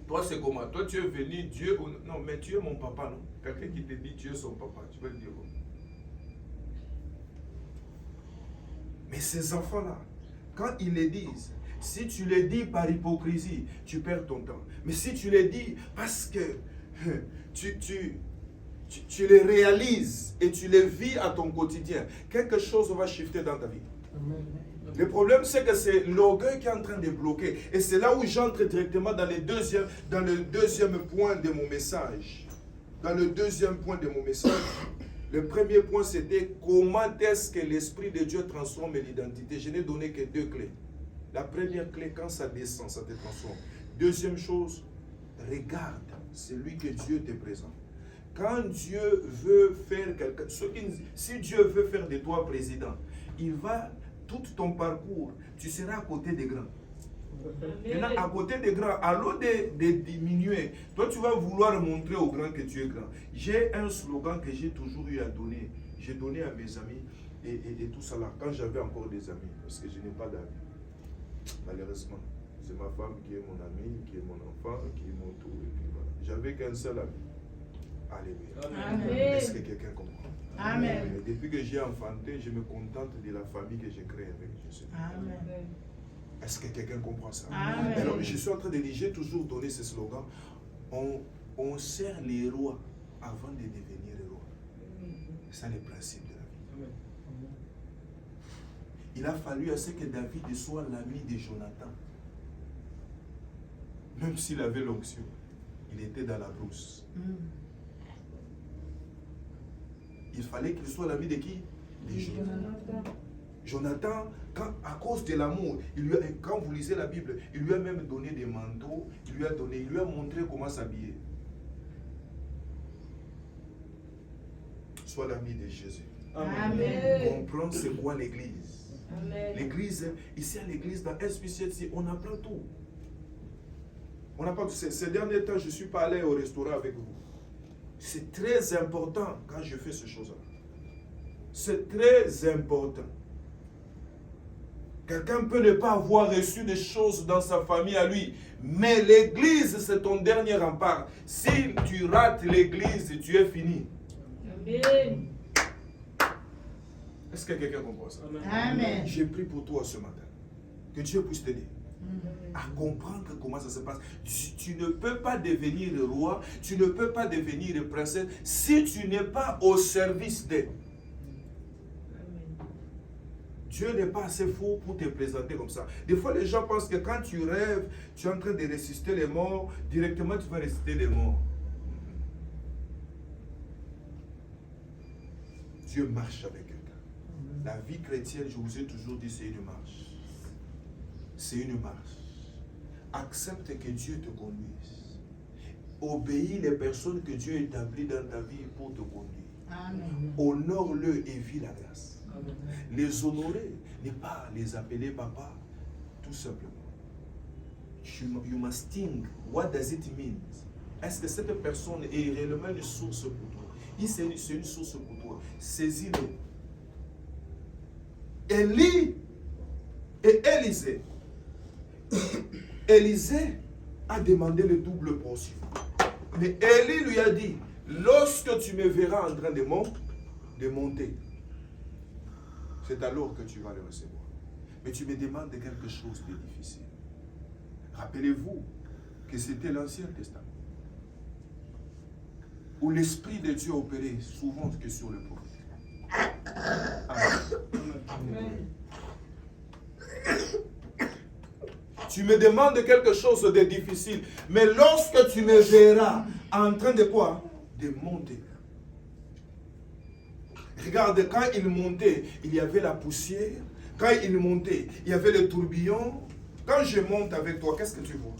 toi c'est comment? Toi tu es venu, Dieu, non, mais tu es mon papa, non? Quelqu'un qui te dit Dieu est son papa, tu vas le dire comment? Mais ces enfants-là, quand ils le disent, si tu les dis par hypocrisie, tu perds ton temps. Mais si tu les dis parce que tu les réalises et tu les vis à ton quotidien, quelque chose va shifter dans ta vie. Le problème, c'est que c'est l'orgueil qui est en train de bloquer. Et c'est là où j'entre directement dans le deuxième point de mon message. Dans le deuxième point de mon message. Le premier point, c'était comment est-ce que l'Esprit de Dieu transforme l'identité. Je n'ai donné que 2 clés. La première clé, quand ça descend, ça te transforme. Deuxième chose, regarde celui que Dieu te présente. Quand Dieu veut faire quelque chose, si Dieu veut faire de toi président, il va, tout ton parcours, tu seras à côté des grands. Maintenant, à côté des grands, à l'eau de diminuer, toi tu vas vouloir montrer aux grands que tu es grand. J'ai un slogan que j'ai toujours eu à donner. J'ai donné à mes amis et tout ça là, quand j'avais encore des amis, parce que je n'ai pas d'amis. Malheureusement, c'est ma femme qui est mon ami, qui est mon enfant, qui est mon tout. Et puis voilà. J'avais qu'un seul ami. Alléluia.
Amen.
Est-ce que quelqu'un comprend?
Amen.
Et depuis que j'ai enfanté, je me contente de la famille que j'ai créée avec Jésus.
Amen.
Est-ce que quelqu'un comprend ça?
Amen.
Alors, je suis en train de dire, j'ai toujours donné ce slogan. On sert les rois avant de devenir roi. C'est ça le principe de la vie. Il a fallu à ce que David soit l'ami de Jonathan. Même s'il avait l'onction, il était dans la brousse. Il fallait qu'il soit l'ami de qui? De Jonathan. Jonathan, à cause de l'amour, quand vous lisez la Bible, il lui a même donné des manteaux, il lui a montré comment s'habiller. Sois l'ami de Jésus.
Amen.
Comprendre c'est quoi l'église.
Amen.
L'église, ici à l'église, dans SPCC, on apprend tout. On apprend tout. Ces derniers temps, je ne suis pas allé au restaurant avec vous. C'est très important quand je fais ces choses-là. C'est très important. Quelqu'un peut ne pas avoir reçu des choses dans sa famille à lui, mais l'église, c'est ton dernier rempart. Si tu rates l'église, tu es fini.
Amen.
Est-ce que quelqu'un comprend ça?
Amen.
J'ai prié pour toi ce matin. Que Dieu puisse t'aider à comprendre comment ça se passe. Tu ne peux pas devenir roi, tu ne peux pas devenir princesse si tu n'es pas au service d'eux. Dieu n'est pas assez fou pour te présenter comme ça. Des fois, les gens pensent que quand tu rêves, tu es en train de ressusciter les morts, directement tu vas ressusciter les morts. Dieu marche avec quelqu'un. La vie chrétienne, je vous ai toujours dit, c'est une marche. C'est une marche. Accepte que Dieu te conduise. Obéis les personnes que Dieu établit dans ta vie pour te conduire.
Amen.
Honore-le et vis la grâce.
Amen.
Les honorer n'est pas les appeler papa, tout simplement. You must think, what does it mean? Est-ce que cette personne est réellement une source pour toi? Si c'est une source pour toi, saisis-le. Élie et Élisée. Élisée a demandé le double portion. Mais Élie lui a dit, lorsque tu me verras en train de monter, c'est alors que tu vas le recevoir. Mais tu me demandes quelque chose de difficile. Rappelez-vous que c'était l'Ancien Testament, où l'Esprit de Dieu opérait souvent que sur le prophète. Amen. Tu me demandes quelque chose de difficile, mais lorsque tu me verras en train de quoi? De monter. Regarde, quand il montait, il y avait la poussière. Quand il montait, il y avait le tourbillon. Quand je monte avec toi, qu'est-ce que tu vois?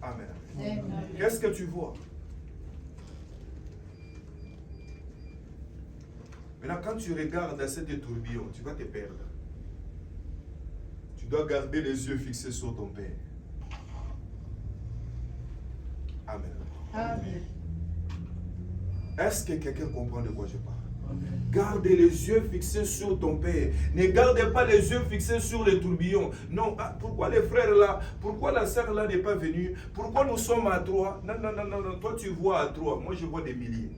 Amen.
Amen.
Qu'est-ce que tu vois? Maintenant, quand tu regardes à cet tourbillon, tu vas te perdre. Tu dois garder les yeux fixés sur ton Père. Amen.
Amen.
Est-ce que quelqu'un comprend de quoi je parle? Garde les yeux fixés sur ton Père. Ne garde pas les yeux fixés sur les tourbillons. Non, pourquoi les frères là? Pourquoi la sœur là n'est pas venue? Pourquoi nous sommes à 3? Non, non, non, non, non. Toi tu vois à 3. Moi je vois des milliers.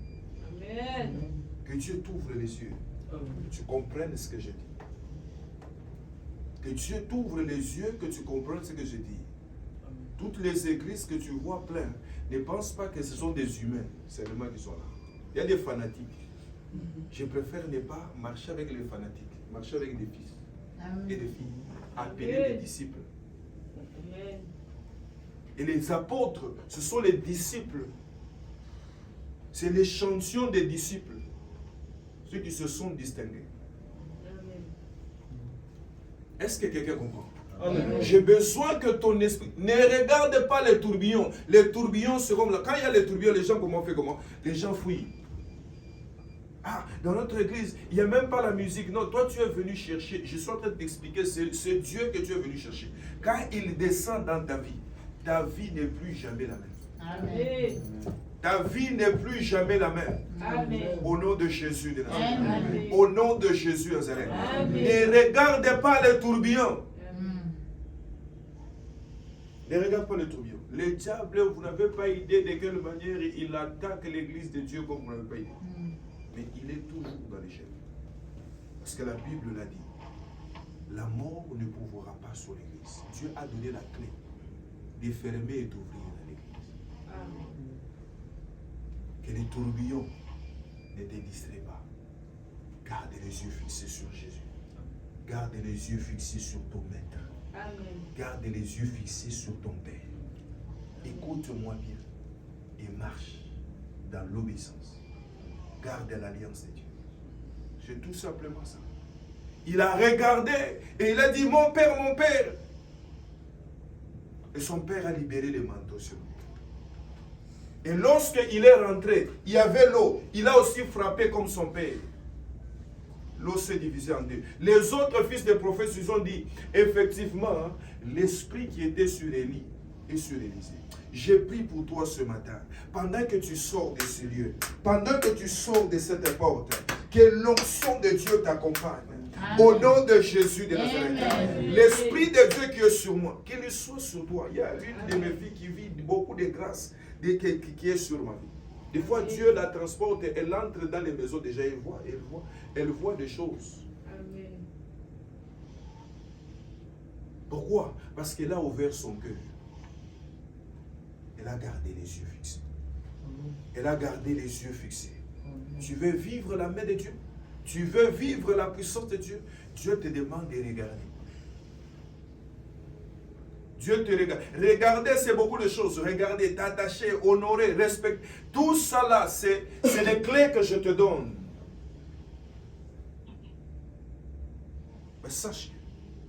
Amen.
Que Dieu t'ouvre les yeux. Que tu comprennes ce que je dis. Que Dieu t'ouvre les yeux, que tu comprennes ce que je dis. Toutes les églises que tu vois plein, ne pense pas que ce sont des humains seulement qui sont là. Il y a des fanatiques. Je préfère ne pas marcher avec les fanatiques, marcher avec des fils et des filles, appeler des disciples.
Amen.
Et les apôtres, ce sont les disciples. C'est l'échantillon des disciples, ceux qui se sont distingués.
Amen.
Est-ce que quelqu'un comprend? J'ai besoin que ton esprit ne regarde pas les tourbillons. Les tourbillons, c'est comme là. Quand il y a les tourbillons, les gens comment font comment? Les gens fuient. Ah, dans notre église, il n'y a même pas la musique. Non, toi tu es venu chercher. Je suis en train de t'expliquer, c'est Dieu que tu es venu chercher. Quand il descend dans ta vie n'est plus jamais la même.
Amen.
Ta vie n'est plus jamais la même.
Amen.
Au nom de Jésus de Nazareth.
Amen.
Au nom de Jésus de Nazareth.
Amen.
Ne regarde pas les tourbillons. Ne regarde pas le tourbillon. Le diable, vous n'avez pas idée de quelle manière il attaque l'église de Dieu comme vous n'avez pas idée. Mais il est toujours dans l'échec. Parce que la Bible l'a dit. La mort ne pouvoira pas sur l'église. Dieu a donné la clé de fermer et d'ouvrir l'église. Que les tourbillons ne te distraient pas. Garde les yeux fixés sur Jésus. Garde les yeux fixés sur ton maître.
Amen.
Garde les yeux fixés sur ton Père. Écoute-moi bien et marche dans l'obéissance. Garde l'alliance de Dieu. C'est tout simplement ça. Il a regardé et il a dit, mon Père, mon Père. Et son Père a libéré les manteaux sur lui. Et lorsqu'il est rentré, il y avait l'eau. Il a aussi frappé comme son Père. L'eau s'est divisée en deux. Les autres fils des prophètes se sont dit, effectivement, l'esprit qui était sur Élie et sur Élisée. J'ai pris pour toi ce matin, pendant que tu sors de ce lieu, pendant que tu sors de cette porte, que l'onction de Dieu t'accompagne. Au nom de Jésus de Nazareth. L'esprit de Dieu qui est sur moi, qu'il soit sur toi. Il y a l'une de mes filles qui vit beaucoup de grâce qui est sur ma vie. Des fois, Dieu la transporte, elle entre dans les maisons déjà, elle voit des choses.
Amen.
Pourquoi? Parce qu'elle a ouvert son cœur. Elle a gardé les yeux fixés. Elle a gardé les yeux fixés. Tu veux vivre la main de Dieu? Tu veux vivre la puissance de Dieu? Dieu te demande de regarder. Dieu te regarde. Regarder, c'est beaucoup de choses. Regarder, t'attacher, honorer, respecter. Tout ça là, c'est les clés que je te donne. Mais sache,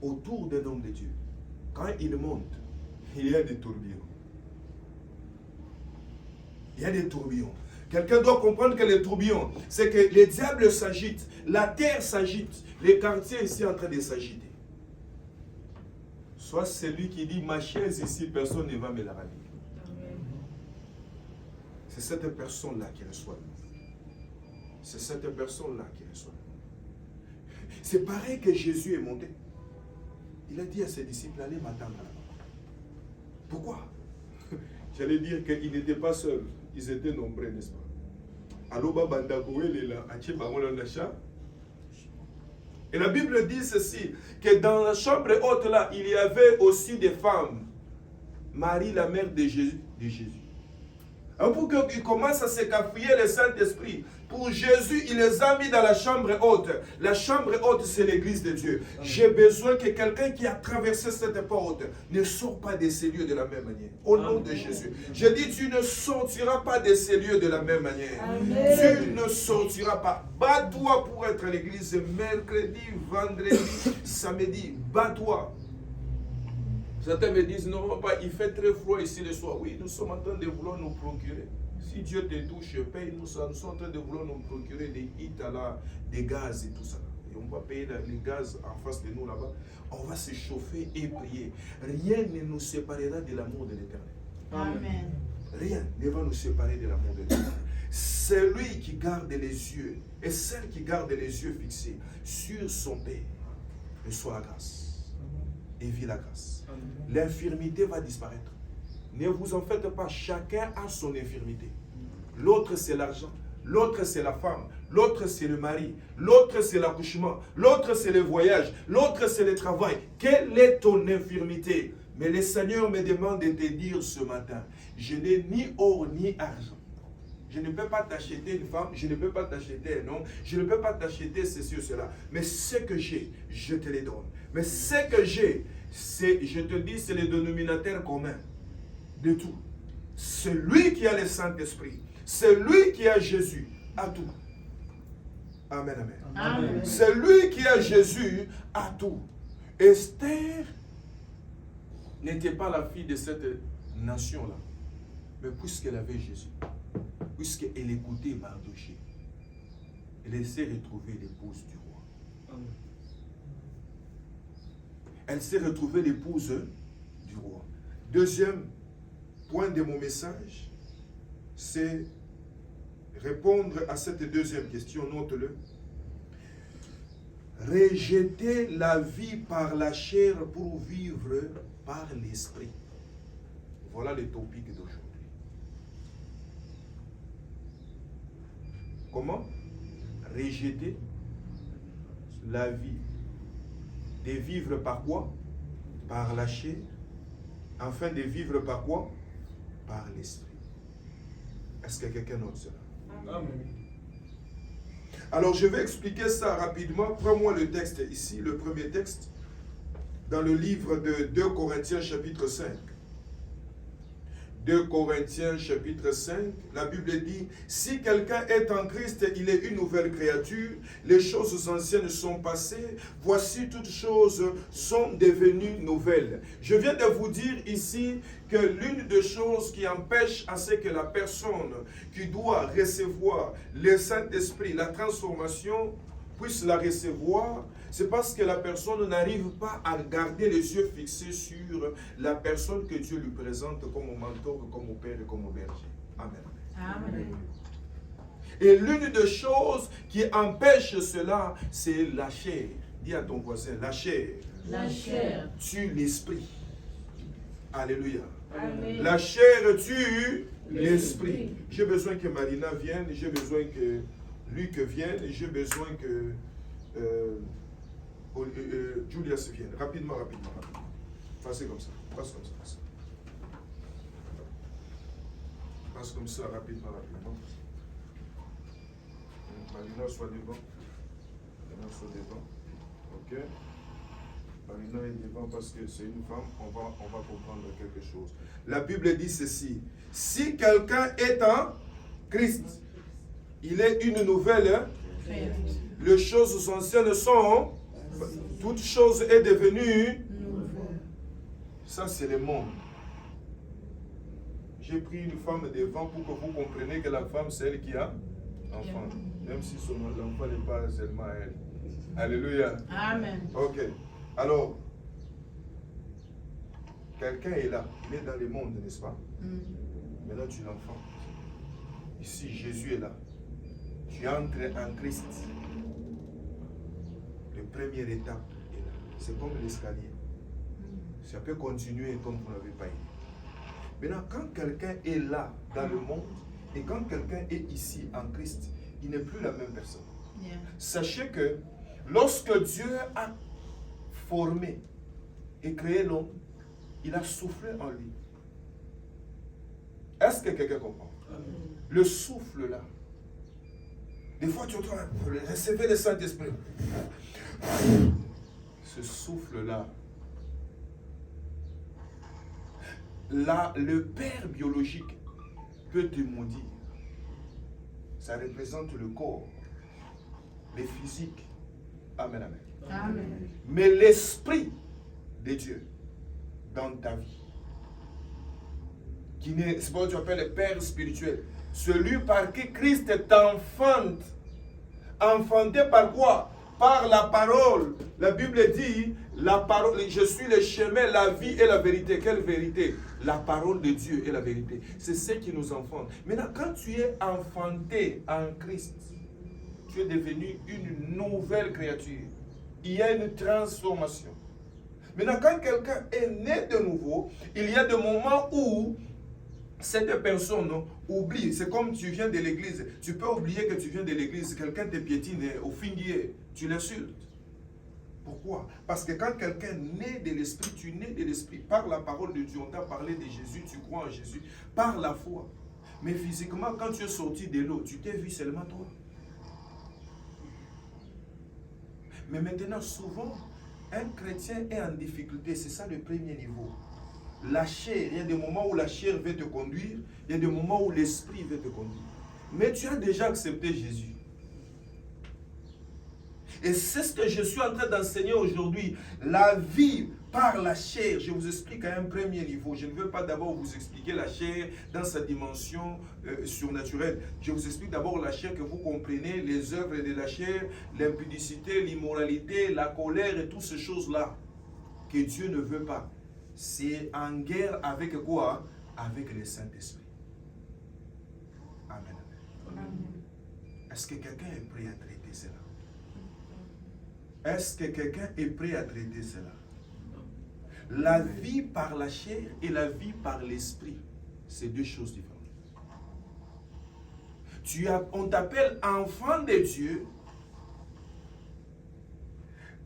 autour d'un homme de Dieu, quand il monte, il y a des tourbillons. Il y a des tourbillons. Quelqu'un doit comprendre que les tourbillons, c'est que les diables s'agitent, la terre s'agite, les quartiers ici sont en train de s'agiter. Soit celui qui dit, ma chaise ici, personne ne va me la ramener. C'est cette personne-là qui reçoit. C'est cette personne-là qui reçoit. C'est pareil que Jésus est monté. Il a dit à ses disciples, allez m'attendre là-bas. Pourquoi? J'allais dire qu'ils n'étaient pas seuls. Ils étaient nombreux, n'est-ce pas? Et la Bible dit ceci, que dans la chambre haute là, il y avait aussi des femmes. Marie, la mère de Jésus. Alors pour qu'ils commencent à se cafouiller le Saint-Esprit, pour Jésus, il les a mis dans la chambre haute. La chambre haute, c'est l'église de Dieu. J'ai besoin que quelqu'un qui a traversé cette porte ne sorte pas de ces lieux de la même manière. Au nom de Jésus. Je dis, tu ne sortiras pas de ces lieux de la même manière. Amen. Tu ne sortiras pas. Bats-toi pour être à l'église mercredi, vendredi, samedi. Bats-toi. Certains me disent, non, papa, il fait très froid ici le soir. Oui, nous sommes en train de vouloir nous procurer. Si Dieu te touche, paye, nous sommes en train de vouloir nous procurer des hits, des gaz et tout ça. Et on va payer les gaz en face de nous là-bas. On va se chauffer et prier. Rien ne nous séparera de l'amour de l'Éternel.
Amen.
Rien ne va nous séparer de l'amour de l'Éternel. Celui qui garde les yeux et celle qui garde les yeux fixés sur son Père reçoit la grâce et vit la grâce. L'infirmité va disparaître. Ne vous en faites pas, chacun a son infirmité. L'autre c'est l'argent, l'autre c'est la femme, l'autre c'est le mari, l'autre c'est l'accouchement, l'autre c'est le voyage, l'autre c'est le travail. Quelle est ton infirmité? Mais le Seigneur me demande de te dire ce matin, je n'ai ni or ni argent. Je ne peux pas t'acheter une femme, je ne peux pas t'acheter un homme, je ne peux pas t'acheter ceci ou cela. Mais ce que j'ai, je te le donne. Mais ce que j'ai, je te dis, c'est le dénominateur commun de tout. Celui qui a le Saint-Esprit, celui qui a Jésus, a tout. Amen, amen. Amen. Celui qui a Jésus, a tout. Esther n'était pas la fille de cette nation-là. Mais puisqu'elle avait Jésus, puisqu'elle écoutait Mardochée, elle s'est retrouvée l'épouse du roi. Amen. Elle s'est retrouvée l'épouse du roi. Deuxième point de mon message, c'est répondre à cette deuxième question, note-le. Rejeter la vie par la chair pour vivre par l'esprit. Voilà le topic d'aujourd'hui. Comment rejeter la vie? De vivre par quoi? Par la chair. Afin de vivre par quoi? Par l'esprit. Est-ce que quelqu'un note cela? Amen. Alors je vais expliquer ça rapidement. Prends-moi le texte ici, le premier texte, dans le livre de 2 Corinthiens chapitre 5. 2 Corinthiens chapitre 5, la Bible dit, si quelqu'un est en Christ, il est une nouvelle créature, les choses anciennes sont passées, voici toutes choses sont devenues nouvelles. Je viens de vous dire ici que l'une des choses qui empêche à ce que la personne qui doit recevoir le Saint-Esprit, la transformation, puisse la recevoir, c'est parce que la personne n'arrive pas à garder les yeux fixés sur la personne que Dieu lui présente comme mentor, comme père et comme berger. Amen. Amen. Et l'une des choses qui empêche cela, c'est la chair. Dis à ton voisin, la chair.
La chair
tue l'esprit. Alléluia.
Amen.
La chair tue l'esprit. J'ai besoin que Marina vienne, j'ai besoin que Luc vienne, j'ai besoin que Julius vienne. Rapidement. Passez comme ça. Passe comme ça. Passe comme ça, rapidement. Marina, soit devant. Ok. Marina est devant parce que c'est une femme. On va comprendre quelque chose. La Bible dit ceci. Si quelqu'un est en Christ, il est une nouvelle. Les choses anciennes sont. Toute chose est devenue. Ça, c'est le monde. J'ai pris une femme devant pour que vous compreniez que la femme, c'est elle qui a enfant. Même si l'enfant n'est pas seulement à elle. Alléluia.
Amen.
Ok. Alors, quelqu'un est là. Il est dans le monde, n'est-ce pas? Maintenant, tu es l'enfant. Ici, Jésus est là. Tu entres en Christ. La première étape est là. C'est comme l'escalier. Ça peut continuer comme vous n'avez pas idée. Maintenant, quand quelqu'un est là dans le monde et quand quelqu'un est ici en Christ, il n'est plus la même personne.
Yeah.
Sachez que lorsque Dieu a formé et créé l'homme, il a soufflé en lui. Est-ce que quelqu'un comprend? Le souffle là. Des fois, tu entends recevoir le Saint-Esprit. Ce souffle là. Là, le père biologique peut te maudire. Ça représente le corps, le physique. Amen, amen.
Amen.
Mais l'esprit de Dieu dans ta vie, c'est ce que tu appelles le père spirituel, celui par qui Christ t'enfante. Enfanté par quoi? Par la parole. La Bible dit, la parole, je suis le chemin, la vie et la vérité. Quelle vérité? La parole de Dieu est la vérité. C'est ce qui nous enfante. Maintenant, quand tu es enfanté en Christ, tu es devenu une nouvelle créature. Il y a une transformation. Maintenant, quand quelqu'un est né de nouveau, il y a des moments où cette personne oublie. C'est comme tu viens de l'église. Tu peux oublier que tu viens de l'église. Quelqu'un te piétine au finier. Tu l'insultes. Pourquoi? Parce que quand quelqu'un naît de l'esprit, tu nais de l'esprit. Par la parole de Dieu, on t'a parlé de Jésus, tu crois en Jésus. Par la foi. Mais physiquement, quand tu es sorti de l'eau, tu t'es vu seulement toi. Mais maintenant, souvent, un chrétien est en difficulté. C'est ça le premier niveau. La chair, il y a des moments où la chair veut te conduire, il y a des moments où l'esprit veut te conduire. Mais tu as déjà accepté Jésus. Et c'est ce que je suis en train d'enseigner aujourd'hui. La vie par la chair, je vous explique à un premier niveau. Je ne veux pas d'abord vous expliquer la chair dans sa dimension surnaturelle. Je vous explique d'abord la chair, que vous comprenez les œuvres de la chair, l'impudicité, l'immoralité, la colère et toutes ces choses-là que Dieu ne veut pas. C'est en guerre avec quoi? Avec le Saint-Esprit. Amen. Amen. Est-ce que quelqu'un est prêt à traiter cela? Est-ce que quelqu'un est prêt à traiter cela? La vie par la chair et la vie par l'esprit, c'est deux choses différentes. On t'appelle enfant de Dieu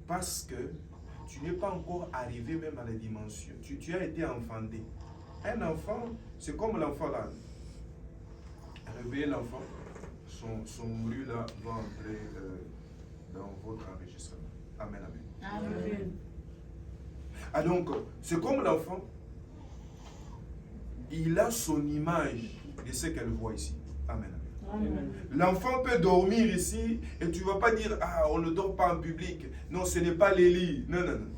parce que tu n'es pas encore arrivé même à la dimension. Tu as été enfanté. Un enfant, c'est comme l'enfant là. Réveillez l'enfant. Son bruit là va entrer dans votre enregistrement. Amen, amen.
Amen.
Ah donc, c'est comme l'enfant. Il a son image de ce qu'elle voit ici. Amen, amen.
Amen.
L'enfant peut dormir ici et tu ne vas pas dire, ah, on ne dort pas en public. Non, ce n'est pas les lits. Non, non, non.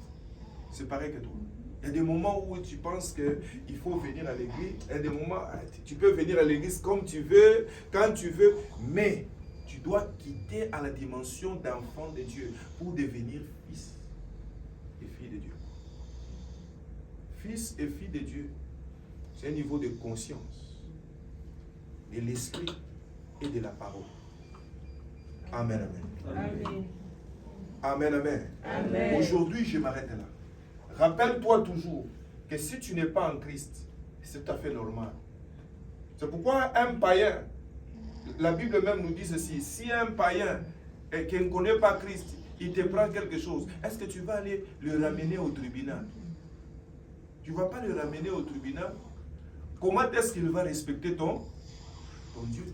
C'est pareil que toi. Il y a des moments où tu penses qu'il faut venir à l'église. Il y a des moments, tu peux venir à l'église comme tu veux, quand tu veux. Mais tu dois quitter à la dimension d'enfant de Dieu pour devenir fils et fille de Dieu. Fils et fille de Dieu, c'est un niveau de conscience, de l'esprit et de la parole. Amen, amen.
Amen.
Amen, amen.
Amen.
Aujourd'hui, je m'arrête là. Rappelle-toi toujours que si tu n'es pas en Christ, c'est tout à fait normal. C'est pourquoi un païen, la Bible même nous dit ceci, si un païen qui ne connaît pas Christ, il te prend quelque chose, est-ce que tu vas aller le ramener au tribunal? tu ne vas pas le ramener au tribunal. Comment est-ce qu'il va respecter ton Dieu?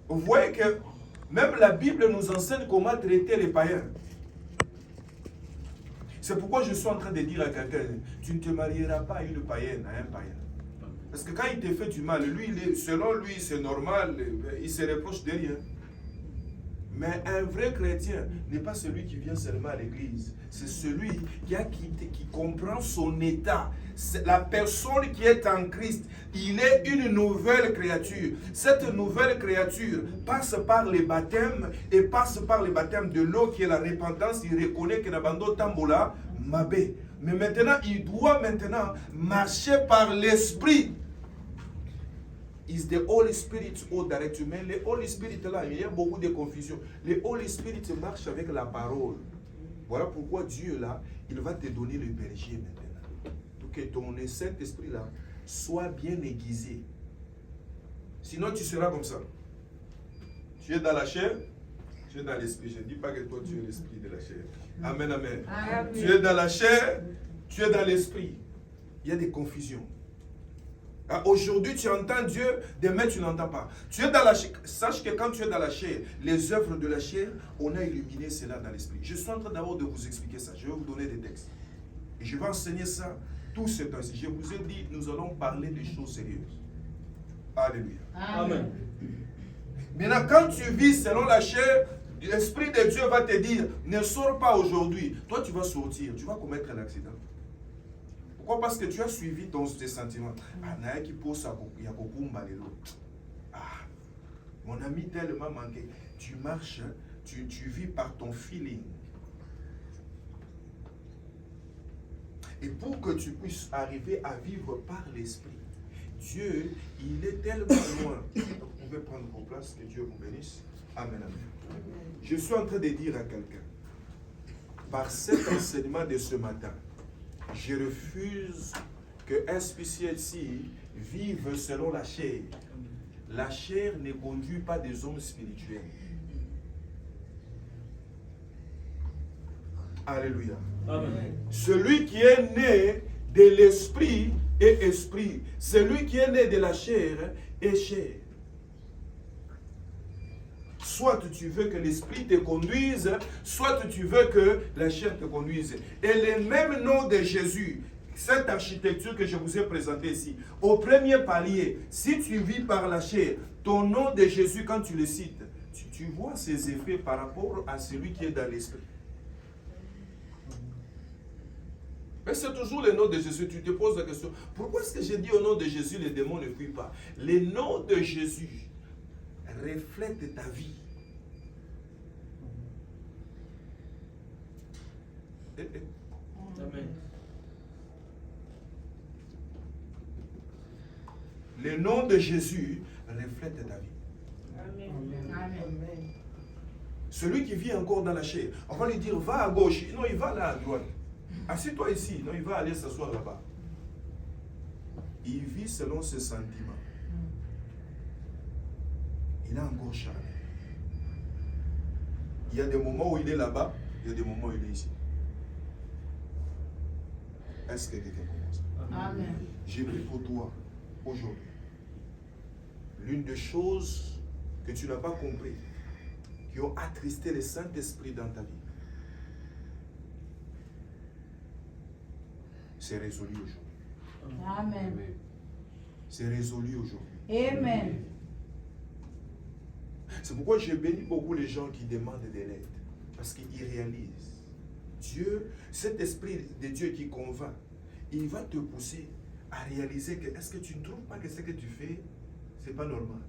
Vous voyez que même la Bible nous enseigne comment traiter les païens. C'est pourquoi je suis en train de dire à quelqu'un, tu ne te marieras pas à une païenne, à un païen. Parce que quand il te fait du mal, lui, selon lui, c'est normal, il se reproche de rien. Mais un vrai chrétien n'est pas celui qui vient seulement à l'église. C'est celui qui comprend son état. C'est la personne qui est en Christ. Il est une nouvelle créature. Cette nouvelle créature passe par les baptêmes et passe par les baptêmes de l'eau qui est la repentance. Il reconnaît que Nabando Tambola Mabé. Mais maintenant, il doit marcher par l'esprit. Is the Holy Spirit au direct. Mais le Holy Spirit là, il y a beaucoup de confusion. Le Holy Spirit marche avec la parole. Voilà pourquoi Dieu là, il va te donner le berger maintenant. Pour que ton Saint-Esprit là soit bien aiguisé. Sinon tu seras comme ça. Tu es dans la chair, tu es dans l'esprit. Je ne dis pas que toi tu es l'esprit de la chair. Amen, amen. Amen. Tu es dans la chair, tu es dans l'esprit. Il y a des confusions. Aujourd'hui, tu entends Dieu, demain, tu n'entends pas. Tu es dans la chair. Sache que quand tu es dans la chair, les œuvres de la chair, on a illuminé cela dans l'esprit. Je suis en train d'abord de vous expliquer ça. Je vais vous donner des textes. Et je vais enseigner ça tout ce temps-ci. Je vous ai dit, nous allons parler des choses sérieuses. Alléluia.
Amen.
Maintenant, quand tu vis selon la chair, l'Esprit de Dieu va te dire, ne sors pas aujourd'hui. Toi, tu vas sortir, tu vas commettre un accident. Pourquoi? Parce que tu as suivi tes sentiments. Mon ami tellement manqué. Tu marches, tu vis par ton feeling. Et pour que tu puisses arriver à vivre par l'esprit, Dieu, il est tellement loin. Vous pouvez prendre vos places, que Dieu vous bénisse. Amen, amen. Je suis en train de dire à quelqu'un, par cet enseignement de ce matin, je refuse que SPCLC vive selon la chair. La chair ne conduit pas des hommes spirituels. Alléluia. Amen. Celui qui est né de l'esprit est esprit. Celui qui est né de la chair est chair. Soit tu veux que l'esprit te conduise, soit tu veux que la chair te conduise. Et le même nom de Jésus, cette architecture que je vous ai présentée ici, au premier palier, si tu vis par la chair, ton nom de Jésus, quand tu le cites, tu vois ses effets par rapport à celui qui est dans l'esprit. Mais c'est toujours le nom de Jésus. Tu te poses la question, pourquoi est-ce que j'ai dit au nom de Jésus, les démons ne fuient pas? Le nom de Jésus reflète ta vie.
Amen.
Le nom de Jésus reflète ta vie.
Amen.
Amen.
Celui qui vit encore dans la chair, on va lui dire, va à gauche. Non, il va là à droite. Assieds-toi ici. Non, il va aller s'asseoir là-bas. Il vit selon ses sentiments. Il a encore charmé. Il y a des moments où il est là-bas, il y a des moments où il est ici. Est-ce que quelqu'un commence?
Amen.
J'ai pris pour toi aujourd'hui l'une des choses que tu n'as pas compris, qui ont attristé le Saint-Esprit dans ta vie. C'est résolu aujourd'hui.
Amen.
C'est résolu aujourd'hui.
Amen.
C'est pourquoi je bénis beaucoup les gens qui demandent de l'aide. Parce qu'ils réalisent. Dieu, cet esprit de Dieu qui convainc, il va te pousser à réaliser que est-ce que tu ne trouves pas que ce que tu fais, c'est pas normal.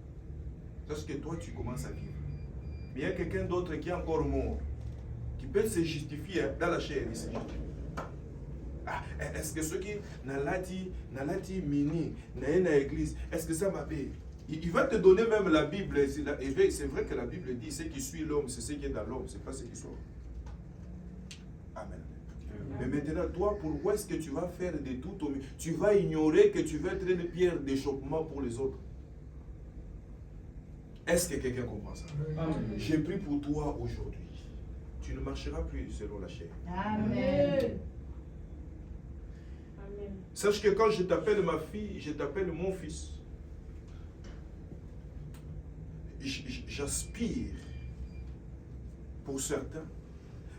Parce que toi, tu commences à vivre. Mais il y a quelqu'un d'autre qui est encore mort, qui peut se justifier dans la chair. Il se justifie. Ah, est-ce que ceux qui n'ont mini, dans l'église, est-ce que ça m'a payé? Il va te donner même la Bible. C'est vrai que la Bible dit ce qui suit l'homme, c'est ce qui est dans l'homme, c'est pas ce qui sort. Amen. Mais maintenant, toi, pourquoi est-ce que tu vas faire de tout au mieux? Tu vas ignorer que tu vas être une pierre d'achoppement pour les autres. Est-ce que quelqu'un comprend ça? J'ai pris pour toi aujourd'hui. Tu ne marcheras plus selon la chair.
Amen.
Sache que quand je t'appelle ma fille, je t'appelle mon fils. J'aspire pour certains.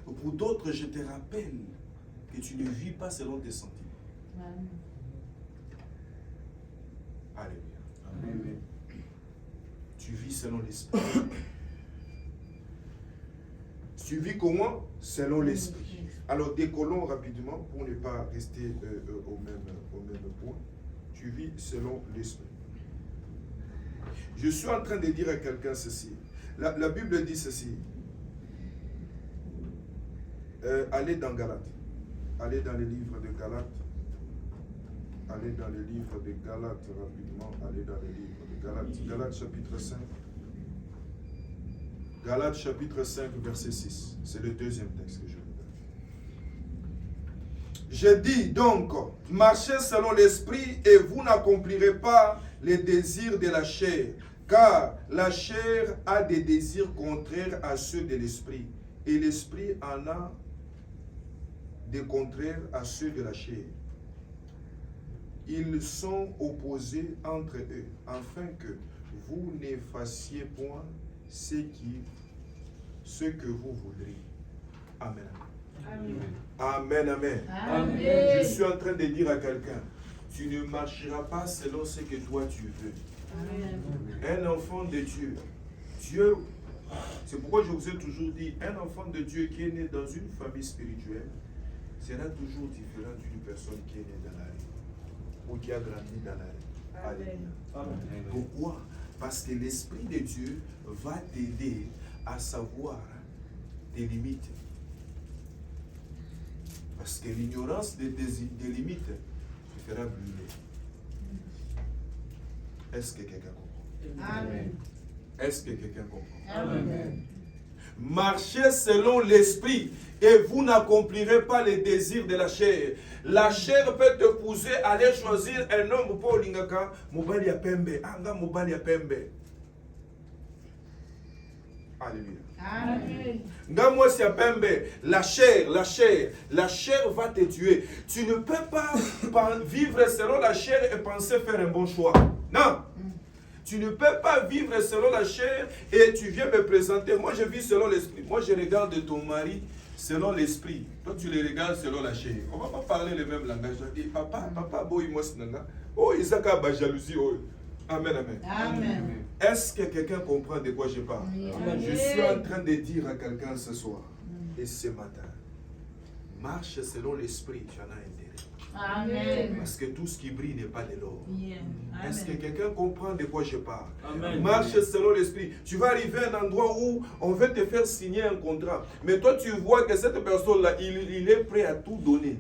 Pour d'autres, je te rappelle que tu ne vis pas selon tes sentiments. Alléluia.
Amen.
Tu vis selon l'esprit. Tu vis comment? Selon l'esprit. Alors décollons rapidement pour ne pas rester au même point. Tu vis selon l'esprit. Je suis en train de dire à quelqu'un ceci. La Bible dit ceci. Allez dans Galates. Allez dans le livre de Galates. Allez dans le livre de Galates rapidement. Allez dans le livre de Galates. Galates chapitre 5. Galates chapitre 5 verset 6. C'est le deuxième texte que je vous donne. Je dis donc, marchez selon l'esprit et vous n'accomplirez pas les désirs de la chair. Car la chair a des désirs contraires à ceux de l'esprit. Et l'esprit en a des contraires à ceux de la chair. Ils sont opposés entre eux, afin que vous ne fassiez point ce que vous voudriez. Amen. Amen, amen.
Amen.
Je suis en train de dire à quelqu'un, tu ne marcheras pas selon ce que toi tu veux.
Amen.
Un enfant de Dieu, Dieu, c'est pourquoi je vous ai toujours dit, un enfant de Dieu qui est né dans une famille spirituelle sera toujours différent d'une personne qui est née dans la rue ou qui a grandi dans la rue. Alléluia. Pourquoi? Parce que l'Esprit de Dieu va t'aider à savoir tes limites. Parce que l'ignorance des limites te fera brûler. Est-ce que quelqu'un comprend?
Amen.
Est-ce que quelqu'un comprend?
Amen.
Marchez selon l'esprit et vous n'accomplirez pas les désirs de la chair. La chair peut te pousser à aller choisir un homme pour l'ingaka, mobali ya pembe, anga mobali ya pembe. Alléluia.
Amen.
Nga si ya pembe, la chair va te tuer. Tu ne peux pas vivre selon la chair et penser faire un bon choix. Non. Tu ne peux pas vivre selon la chair et tu viens me présenter. Moi, je vis selon l'esprit. Moi, je regarde ton mari selon l'esprit. Toi, tu le regardes selon la chair. On ne va pas parler le même langage. Je dis, papa, boy, moi, c'est nanga. Oh, Isaka, ba jalousie. Oh. Amen, amen.
Amen.
Est-ce que quelqu'un comprend de quoi je parle?
Amen.
Je suis en train de dire à quelqu'un ce soir et ce matin, marche selon l'esprit, tu en as intérêt.
Amen.
Parce que tout ce qui brille n'est pas de l'or.
Yeah.
Est-ce que
Amen.
quelqu'un comprend de quoi je parle?
Amen.
Marche selon l'esprit. Tu vas arriver à un endroit où on veut te faire signer un contrat. Mais toi, tu vois que cette personne-là, il est prêt à tout donner.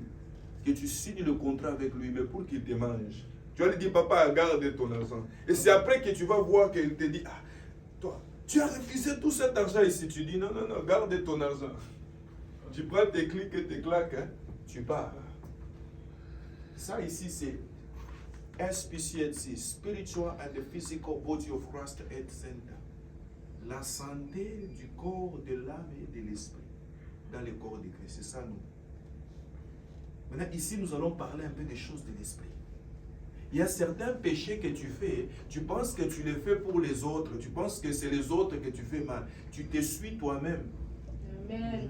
Que tu signes le contrat avec lui, mais pour qu'il te mange. Tu vas lui dire, papa, garde ton argent. Et c'est après que tu vas voir qu'il te dit, ah, toi, tu as refusé tout cet argent ici. Tu dis, non, garde ton argent. Tu prends tes clics et tes claques, hein, tu pars. Ça ici, c'est SPCNC, Spiritual and the Physical Body of Christ Health Center. La santé du corps, de l'âme et de l'esprit dans le corps de Christ. C'est ça, nous. Maintenant, ici, nous allons parler un peu des choses de l'esprit. Il y a certains péchés que tu fais, tu penses que tu les fais pour les autres, tu penses que c'est les autres que tu fais mal. Tu te suis toi-même.
Amen.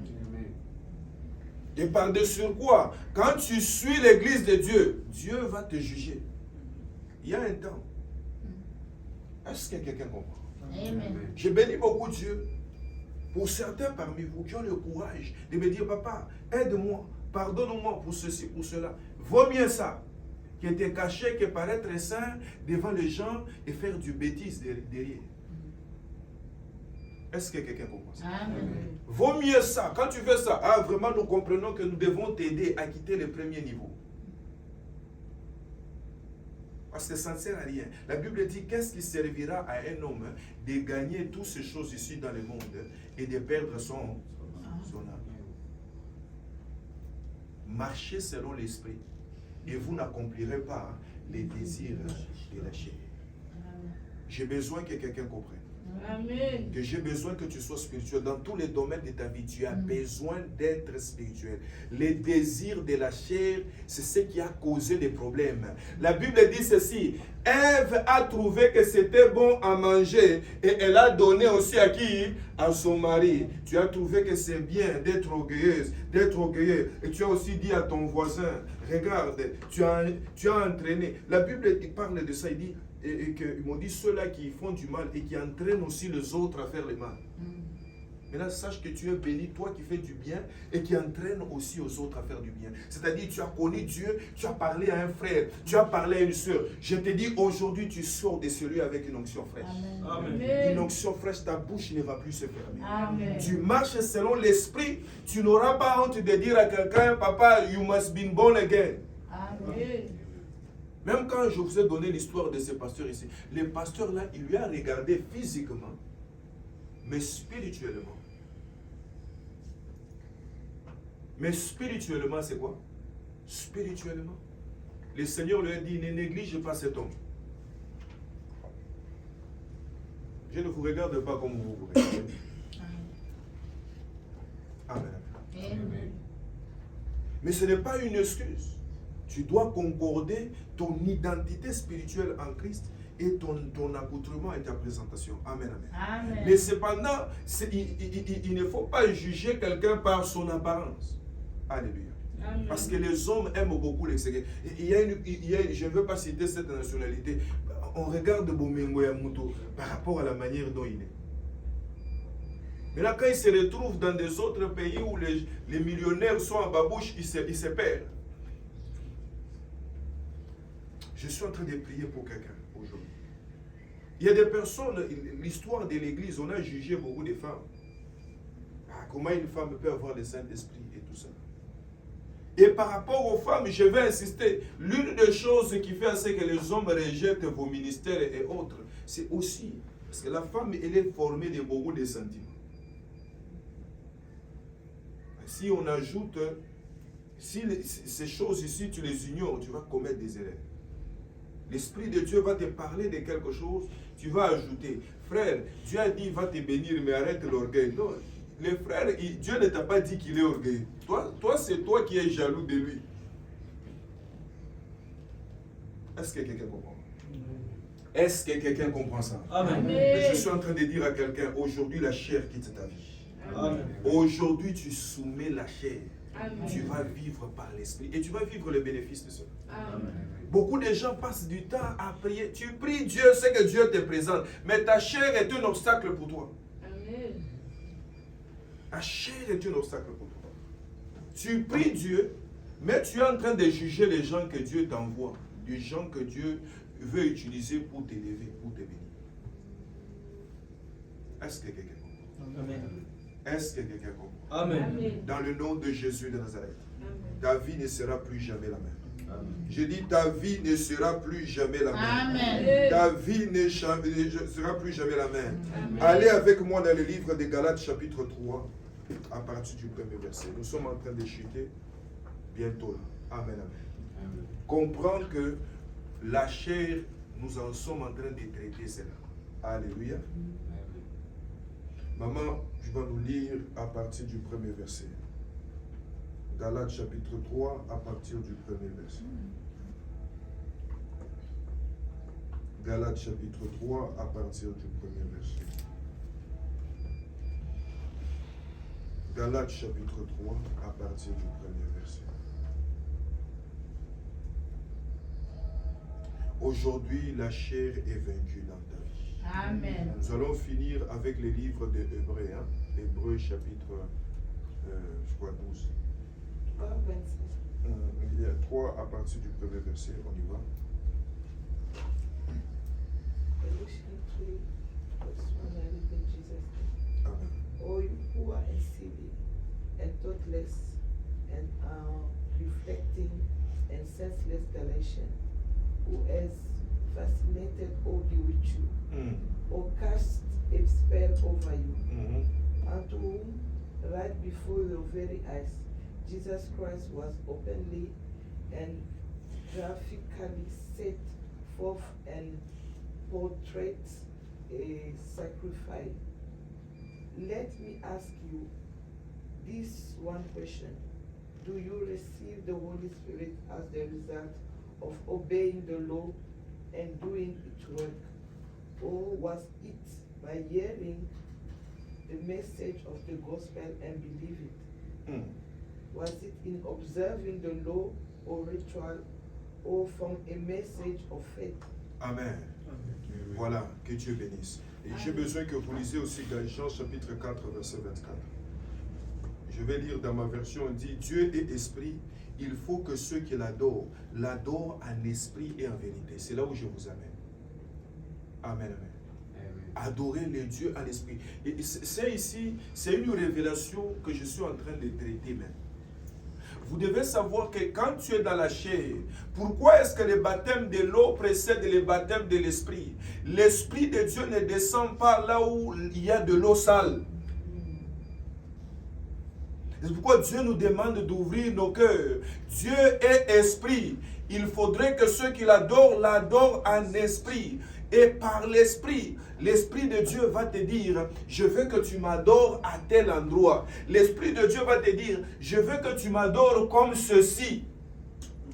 Et par-dessus quoi? Quand tu suis l'église de Dieu, Dieu va te juger. Il y a un temps. Est-ce que quelqu'un comprend?
Amen.
Je bénis beaucoup Dieu pour certains parmi vous qui ont le courage de me dire, papa, aide-moi, pardonne-moi pour ceci, pour cela. Vaut mieux ça que te cacher, que paraître saint devant les gens et faire du bêtise derrière. Est-ce que quelqu'un comprend ça?
Amen.
Vaut mieux ça. Quand tu fais ça, ah, vraiment nous comprenons que nous devons t'aider à quitter le premier niveau. Parce que ça ne sert à rien. La Bible dit, qu'est-ce qui servira à un homme de gagner toutes ces choses ici dans le monde et de perdre son âme? Marchez selon l'esprit et vous n'accomplirez pas les désirs de la chair. J'ai besoin que quelqu'un comprenne.
Amen.
Que j'ai besoin que tu sois spirituel. Dans tous les domaines de ta vie, tu as besoin d'être spirituel. Les désirs de la chair, c'est ce qui a causé des problèmes. La Bible dit ceci. Ève a trouvé que c'était bon à manger et elle a donné aussi à qui? À son mari. Tu as trouvé que c'est bien d'être orgueilleuse, d'être orgueilleux. Et tu as aussi dit à ton voisin, regarde, tu as entraîné. La Bible parle de ça, il dit, et qu'ils m'ont dit ceux-là qui font du mal et qui entraînent aussi les autres à faire le mal. Maintenant, sache que tu es béni, toi qui fais du bien et qui entraîne aussi aux autres à faire du bien. C'est-à-dire, tu as connu Dieu, tu as parlé à un frère, tu as parlé à une soeur. Je te dis, aujourd'hui, tu sors de celui avec une onction fraîche.
Amen.
Une onction fraîche, ta bouche ne va plus se fermer.
Amen.
Tu marches selon l'esprit, tu n'auras pas honte de dire à quelqu'un, papa, you must be born again.
Amen.
Même quand je vous ai donné l'histoire de ce pasteur ici, le pasteur là, il lui a regardé physiquement, mais spirituellement. Mais spirituellement, c'est quoi? Spirituellement. Le Seigneur lui a dit, ne néglige pas cet homme. Je ne vous regarde pas comme vous vous regardez. Amen.
Amen.
Mais ce n'est pas une excuse. Tu dois concorder ton identité spirituelle en Christ et ton accoutrement et ta présentation. Amen, amen.
Amen.
Mais cependant, il ne faut pas juger quelqu'un par son apparence. Alléluia.
Amen.
Parce que les hommes aiment beaucoup l'extérieur. Je ne veux pas citer cette nationalité. On regarde Bomengo Yamuto par rapport à la manière dont il est. Maintenant, quand il se retrouve dans des autres pays où les millionnaires sont en babouche, il se perd. Je suis en train de prier pour quelqu'un aujourd'hui. Il y a des personnes, l'histoire de l'église, on a jugé beaucoup de femmes. Comment une femme peut avoir le Saint-Esprit et tout ça. Et par rapport aux femmes, je vais insister, l'une des choses qui fait c'est que les hommes rejettent vos ministères et autres, c'est aussi, parce que la femme, elle est formée de beaucoup de sentiments. Si on ajoute, si ces choses ici, tu les ignores, tu vas commettre des erreurs. L'Esprit de Dieu va te parler de quelque chose, tu vas ajouter. Frère, Dieu a dit, il va te bénir, mais arrête l'orgueil. Non, les frères, Dieu ne t'a pas dit qu'il est orgueilleux. Toi c'est toi qui es jaloux de lui. Est-ce que quelqu'un comprend? Est-ce que quelqu'un comprend ça?
Amen.
Je suis en train de dire à quelqu'un, aujourd'hui la chair quitte ta vie.
Amen.
Aujourd'hui tu soumets la chair.
Amen.
Tu vas vivre par l'esprit et tu vas vivre les bénéfices de cela.
Amen.
Beaucoup de gens passent du temps à prier. Tu pries Dieu, c'est que Dieu te présente. Mais ta chair est un obstacle pour toi.
Amen.
Ta chair est un obstacle pour toi. Tu pries Dieu, mais tu es en train de juger les gens que Dieu t'envoie. Des gens que Dieu veut utiliser pour t'élever, pour te bénir. Est-ce que quelqu'un comprend?
Amen.
Est-ce que quelqu'un comprend?
Amen.
Amen.
Dans le nom de Jésus de Nazareth,
Amen.
ta vie ne sera plus jamais la même.
Amen.
Je dis, ta vie ne sera plus jamais la même.
Amen.
Ta vie ne sera plus jamais la même.
Amen.
Allez avec moi dans le livre de Galates chapitre 3, à partir du premier verset. Nous sommes en train de chuter bientôt là. Amen, amen. Comprendre que la chair, nous en sommes en train de traiter cela. Alléluia. Maman, je vais nous lire à partir du premier verset. Galates chapitre 3, à partir du premier verset. Galates chapitre 3, à partir du premier verset. Galates chapitre 3, à partir du premier verset. Aujourd'hui, la chair est vaincue dans ta vie.
Amen.
Nous allons finir avec les livres des Hébreux, hein? Hébreux chapitre, je crois 12.
26.
Il y a 3 à partir du premier verset, on y va.
Galatians 3, verse 1, I read in Jesus' name.
Amen.
O you who are insipid and thoughtless and are reflecting and senseless Galatians, who has fascinated only with you, or cast a spell over you, and to whom, right before your very eyes, Jesus Christ was openly and graphically set forth and portrayed a sacrifice. Let me ask you this one question. Do you receive the Holy Spirit as the result of obeying the law and doing its work? Or was it by hearing the message of the gospel and believe it? Was it in observing the law or ritual or from a message of faith?
Amen. Voilà, que Dieu bénisse. Et j'ai besoin que vous lisiez aussi dans Jean chapitre 4, verset 24. Je vais lire dans ma version, on dit, Dieu est esprit, il faut que ceux qui l'adorent, l'adorent en esprit et en vérité. C'est là où je vous amène. Amen, amen. Adorer le Dieu en esprit. Et c'est ici, c'est une révélation que je suis en train de traiter même. Vous devez savoir que quand tu es dans la chair, pourquoi est-ce que le baptême de l'eau précède le baptême de l'esprit? L'esprit de Dieu ne descend pas là où il y a de l'eau sale. C'est pourquoi Dieu nous demande d'ouvrir nos cœurs. Dieu est esprit. Il faudrait que ceux qui l'adorent, l'adorent en esprit. Et par l'esprit, l'esprit de Dieu va te dire, je veux que tu m'adores à tel endroit. L'esprit de Dieu va te dire, je veux que tu m'adores comme ceci.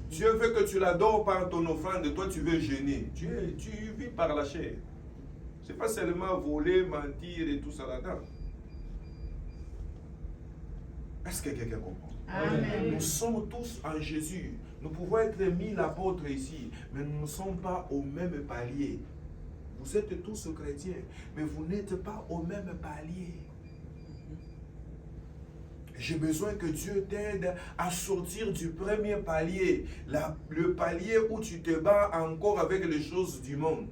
Dieu veut que tu l'adores par ton offrande. Toi, tu veux jeûner. Tu vis par la chair. Ce n'est pas seulement voler, mentir et tout ça là-dedans. Est-ce que quelqu'un comprend?
Amen.
Nous sommes tous en Jésus. Nous pouvons être 1000 apôtres ici, mais nous ne sommes pas au même palier. Vous êtes tous chrétiens, mais vous n'êtes pas au même palier. J'ai besoin que Dieu t'aide à sortir du premier palier, le palier où tu te bats encore avec les choses du monde.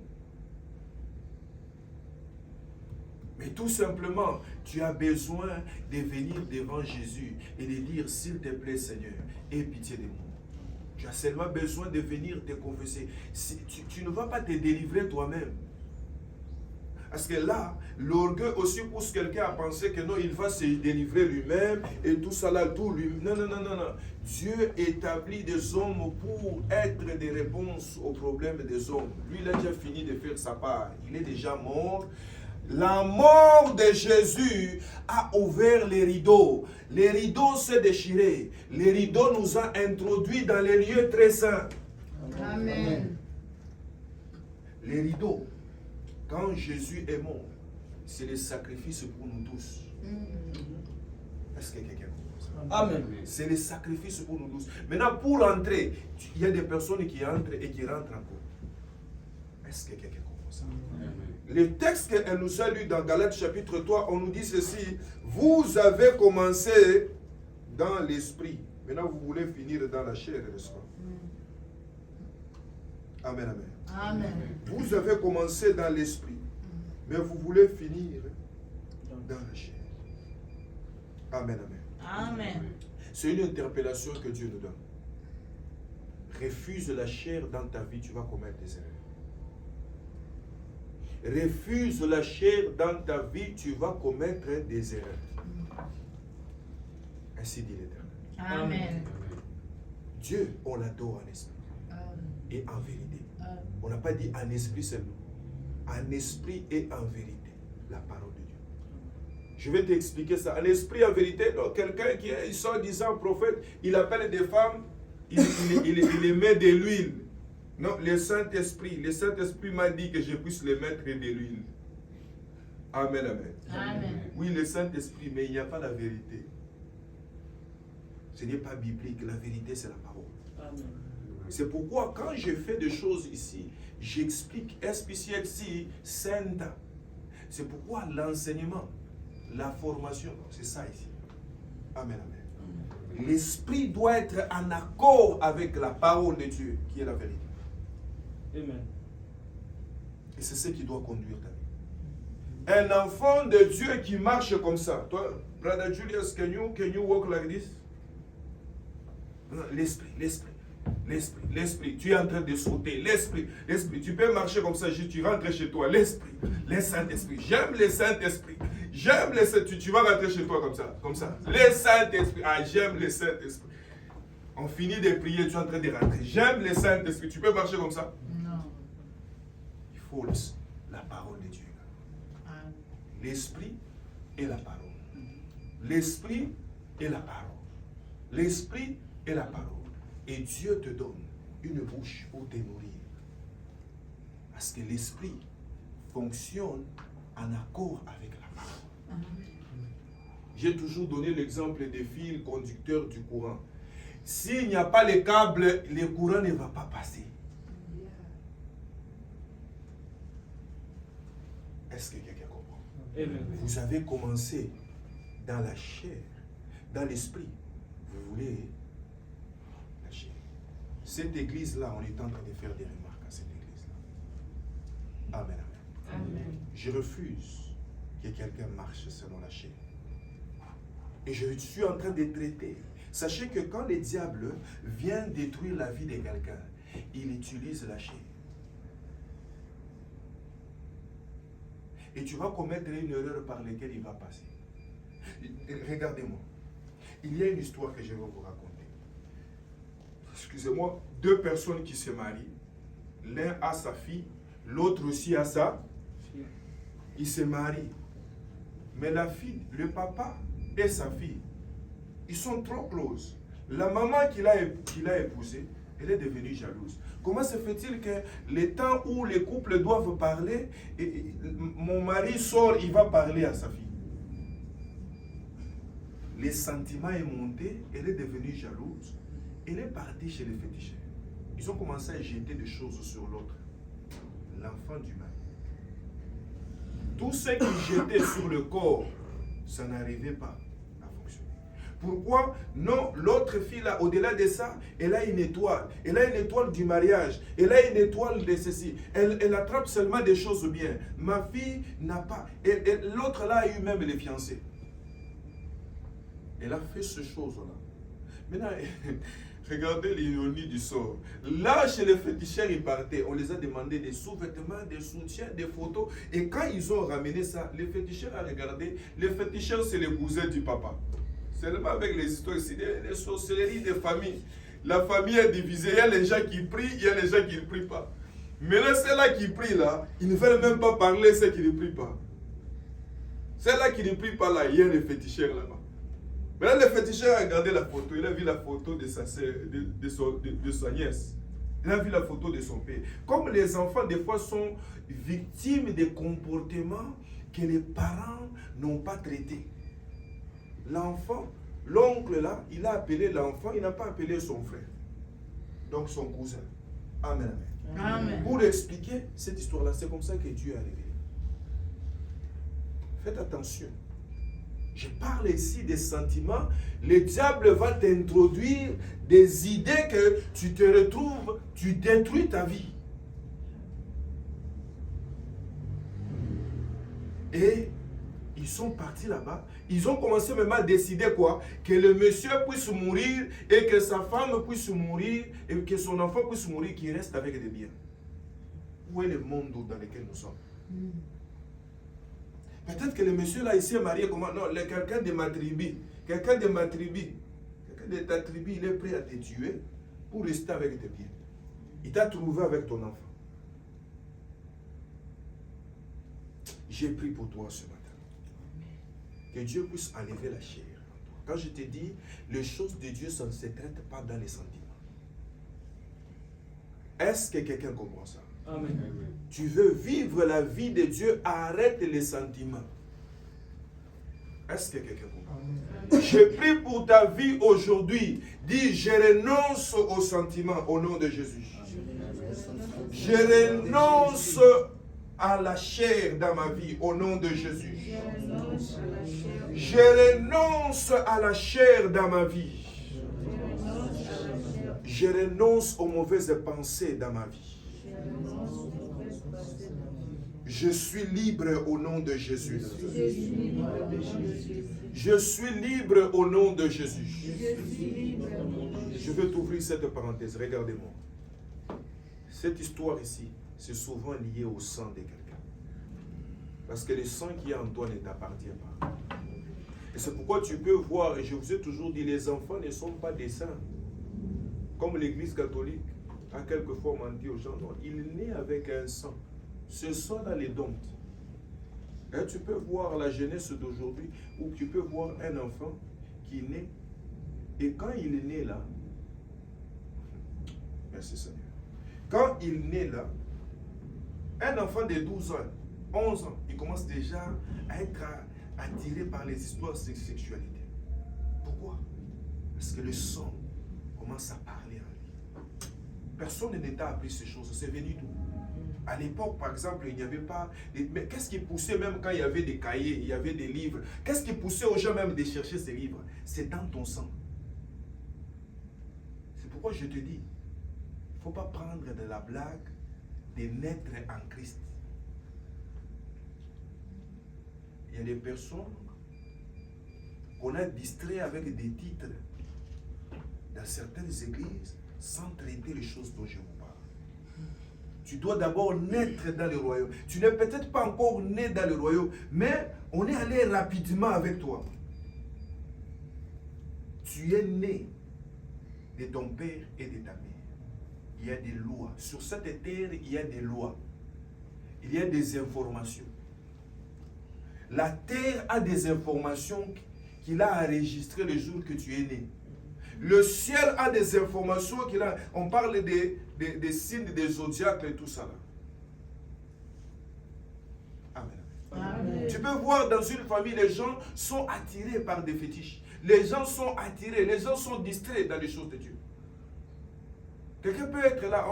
Mais tout simplement, tu as besoin de venir devant Jésus et de dire, s'il te plaît Seigneur, aie pitié de moi. Tu as seulement besoin de venir te confesser. Tu ne vas pas te délivrer toi-même. Parce que là, l'orgueil aussi pousse quelqu'un à penser que non, il va se délivrer lui-même et tout ça là, tout lui. Non, non, non, non, non. Dieu établit des hommes pour être des réponses aux problèmes des hommes. Lui, il a déjà fini de faire sa part. Il est déjà mort. La mort de Jésus a ouvert les rideaux. Les rideaux s'est déchirés. Les rideaux nous ont introduits dans les lieux très saints.
Amen.
Les rideaux, quand Jésus est mort, c'est le sacrifice pour nous tous. Est-ce que quelqu'un comprend ça?
Amen.
C'est le sacrifice pour nous tous. Maintenant, pour entrer, il y a des personnes qui entrent et qui rentrent encore. Est-ce que quelqu'un comprend ça? Le texte qu'elle nous a lu dans Galates chapitre 3, on nous dit ceci. Vous avez commencé dans l'esprit. Maintenant, vous voulez finir dans la chair, n'est-ce pas? Amen, amen.
Amen.
Vous avez commencé dans l'esprit, mais vous voulez finir dans la chair. Amen, amen.
Amen.
C'est une interpellation que Dieu nous donne. Refuse la chair dans ta vie, tu vas commettre des erreurs. Refuse la chair dans ta vie, tu vas commettre des erreurs. Ainsi dit l'Éternel.
Amen.
Dieu, on l'adore en esprit et en vérité. On n'a pas dit en esprit seulement. En esprit et en vérité. La parole de Dieu. Je vais t'expliquer ça. En esprit et en vérité, quelqu'un qui est soi-disant prophète, il appelle des femmes, il les met de l'huile. Non, le Saint-Esprit m'a dit que je puisse les mettre de l'huile. Amen, amen.
Amen.
Oui, le Saint-Esprit, mais il n'y a pas la vérité. Ce n'est pas biblique, la vérité c'est la parole.
Amen.
C'est pourquoi quand je fais des choses ici, j'explique SPCLC sainte. C'est pourquoi l'enseignement, la formation, c'est ça ici. Amen, amen. L'esprit doit être en accord avec la parole de Dieu, qui est la vérité.
Amen.
Et c'est ce qui doit conduire ta vie. Un enfant de Dieu qui marche comme ça. Toi, Brother Julius, can you walk like this? L'esprit, l'esprit. L'esprit, l'esprit, tu es en train de sauter, l'esprit, tu peux marcher comme ça, tu rentres chez toi, l'esprit, le Saint-Esprit, j'aime le Saint-Esprit, tu vas rentrer chez toi comme ça, le Saint-Esprit, j'aime le Saint-Esprit. On finit de prier, tu es en train de rentrer, j'aime le Saint-Esprit, tu peux marcher comme ça?
Non.
Il faut la parole de Dieu. l'esprit et la parole. L'esprit et la parole. L'esprit et la parole. Et Dieu te donne une bouche pour te nourrir. Parce que l'esprit fonctionne en accord avec la parole. J'ai toujours donné l'exemple des fils conducteurs du courant. S'il n'y a pas les câbles, le courant ne va pas passer. Est-ce que quelqu'un comprend?
Amen.
Vous avez commencé dans la chair, dans l'esprit. Vous voulez la chair. Cette église-là, on est en train de faire des remarques à cette église-là. Amen, amen.
Amen.
Je refuse que quelqu'un marche selon la chair. Et je suis en train de traiter. Sachez que quand le diable vient détruire la vie de quelqu'un, il utilise la chair. Et tu vas commettre une erreur par laquelle il va passer. Regardez-moi. Il y a une histoire que je vais vous raconter. Excusez-moi, deux personnes qui se marient. L'un a sa fille, l'autre aussi a sa. Ils se marient. Mais la fille, le papa et sa fille, ils sont trop close. La maman qu'il a épousée, elle est devenue jalouse. Comment se fait-il que les temps où les couples doivent parler, mon mari sort, il va parler à sa fille? Les sentiments est monté, elle est devenue jalouse. Elle est partie chez les féticheurs. Ils ont commencé à jeter des choses sur l'autre. L'enfant du mari. Tout ce qu'ils jetaient sur le corps, ça n'arrivait pas à fonctionner. Pourquoi? Non, l'autre fille, là, au-delà de ça, elle a une étoile. Elle a une étoile du mariage. Elle a une étoile de ceci. Elle attrape seulement des choses bien. Ma fille n'a pas. L'autre là a eu même les fiancés. Elle a fait ces choses-là. Maintenant, regardez l'ironie du sort. Là, chez les féticheurs, ils partaient. On les a demandé des sous-vêtements, des soutiens, des photos. Et quand ils ont ramené ça, les féticheurs ont regardé. Les féticheurs, c'est les cousins du papa. Seulement avec les histoires, c'est des sorcelleries des familles. La famille est divisée. Il y a les gens qui prient, il y a les gens qui ne prient pas. Mais là, ceux-là qui prient, là, ils ne veulent même pas parler ceux qui ne prient pas. Ceux-là qui ne prient pas, là, il y a les féticheurs là-bas. Mais là, le féticheur a regardé la photo. Il a vu la photo de sa sœur, de sa nièce. Il a vu la photo de son père. Comme les enfants, des fois, sont victimes des comportements que les parents n'ont pas traités. L'enfant, l'oncle là, il a appelé l'enfant, il n'a pas appelé son frère. Donc son cousin. Amen, amen.
Amen.
Pour expliquer cette histoire-là, c'est comme ça que Dieu est arrivé. Faites attention. Je parle ici des sentiments. Le diable va t'introduire des idées que tu te retrouves, tu détruis ta vie. Et ils sont partis là-bas. Ils ont commencé même à décider quoi? Que le monsieur puisse mourir et que sa femme puisse mourir et que son enfant puisse mourir, qu'il reste avec des biens. Où est le monde dans lequel nous sommes? Peut-être que le monsieur là, il s'est marié comment? Non, quelqu'un de ma tribu. Quelqu'un de ma tribu. Quelqu'un de ta tribu, il est prêt à te tuer pour rester avec tes biens. Il t'a trouvé avec ton enfant. J'ai prié pour toi ce matin. Que Dieu puisse enlever la chair. Quand je te dis, les choses de Dieu, ça ne se traite pas dans les sentiments. Est-ce que quelqu'un comprend ça?
Amen.
Tu veux vivre la vie de Dieu, arrête les sentiments. Est-ce que quelqu'un comprend? Je prie pour ta vie aujourd'hui. Dis, je renonce aux sentiments au nom de Jésus. Je renonce à la chair dans ma vie au nom de Jésus. Je renonce à la chair dans ma vie. Je renonce aux mauvaises pensées dans ma vie. Je suis libre au nom de Jésus. Je suis libre au nom de Jésus. Je vais t'ouvrir cette parenthèse. Regardez-moi. Cette histoire ici, c'est souvent lié au sang de quelqu'un. Parce que le sang qui est en toi ne t'appartient pas. Et c'est pourquoi tu peux voir, et je vous ai toujours dit, les enfants ne sont pas des saints. Comme l'Église catholique a quelquefois menti aux gens. Non, il naît avec un sang. Ce sang-là les dompte. Et tu peux voir la jeunesse d'aujourd'hui où tu peux voir un enfant qui naît et quand il est né là, merci Seigneur, quand il naît là, un enfant de 12 ans, 11 ans, il commence déjà à être attiré par les histoires de sexualité. Pourquoi? Parce que le sang commence à parler en lui. Personne ne t'a appris ces choses, c'est venu d'où? À l'époque, par exemple, il n'y avait pas... Mais qu'est-ce qui poussait même quand il y avait des cahiers, il y avait des livres? Qu'est-ce qui poussait aux gens même de chercher ces livres? C'est dans ton sang. C'est pourquoi je te dis, il ne faut pas prendre de la blague de naître en Christ. Il y a des personnes qu'on a distraits avec des titres dans certaines églises sans traiter les choses dont je vous parle. Tu dois d'abord naître dans le royaume. Tu n'es peut-être pas encore né dans le royaume, mais on est allé rapidement avec toi. Tu es né de ton père et de ta mère. Il y a des lois. Sur cette terre, il y a des lois. Il y a des informations. La terre a des informations qu'il a enregistrées le jour que tu es né. Le ciel a des informations qu'il a. On parle des signes, des zodiacs et tout ça là. Amen.
Amen.
Tu peux voir dans une famille, les gens sont attirés par des fétiches. Les gens sont attirés, les gens sont distraits dans les choses de Dieu. Quelqu'un peut être là,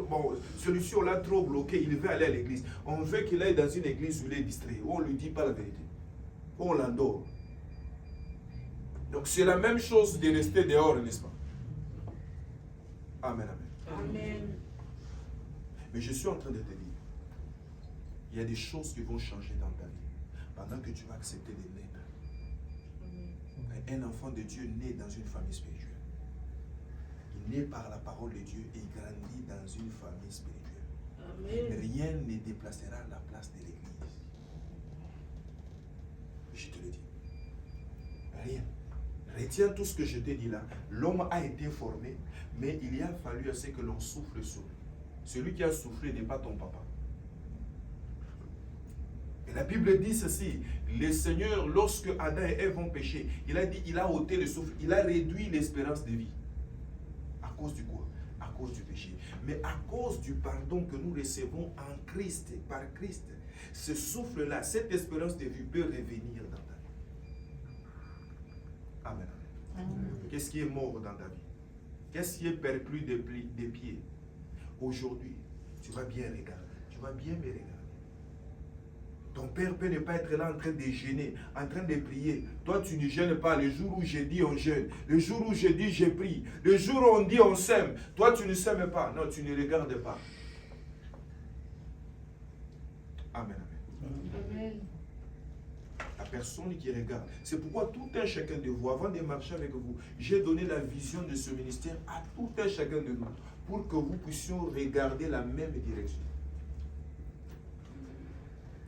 bon, celui-ci on l'a trop bloqué, il veut aller à l'église. On veut qu'il aille dans une église où il est distrait, où on ne lui dit pas la vérité, où on l'endort. Donc c'est la même chose de rester dehors, n'est-ce pas? Amen, amen.
Amen.
Mais je suis en train de te dire, il y a des choses qui vont changer dans ta vie pendant que tu vas accepter de naître. Un enfant de Dieu naît dans une famille spirituelle. Il naît par la parole de Dieu et il grandit dans une famille spirituelle.
Amen.
Rien ne déplacera la place de l'église. Je te le dis. Rien. Retiens tout ce que je t'ai dit là. L'homme a été formé, mais il y a fallu à ce que l'on souffle sur lui. Celui qui a soufflé n'est pas ton papa. Et la Bible dit ceci, le Seigneur, lorsque Adam et Ève ont péché, il a dit, il a ôté le souffle, il a réduit l'espérance de vie. À cause du quoi? À cause du péché. Mais à cause du pardon que nous recevons en Christ, par Christ, ce souffle-là, cette espérance de vie peut revenir dans ta vie. Amen. Amen. Qu'est-ce qui est mort dans ta vie? Qu'est-ce qui est perclus des pieds? Aujourd'hui, tu vas bien regarder. Tu vas bien me regarder. Ton père peut ne pas être là en train de jeûner, en train de prier. Toi, tu ne jeûnes pas. Le jour où j'ai dit on jeûne, le jour où j'ai dit je prie, le jour où on dit on sème, toi, tu ne sèmes pas. Non, tu ne regardes pas. Amen, amen.
Amen.
La personne qui regarde. C'est pourquoi tout un chacun de vous, avant de marcher avec vous, j'ai donné la vision de ce ministère à tout un chacun de nous, pour que vous puissiez regarder la même direction.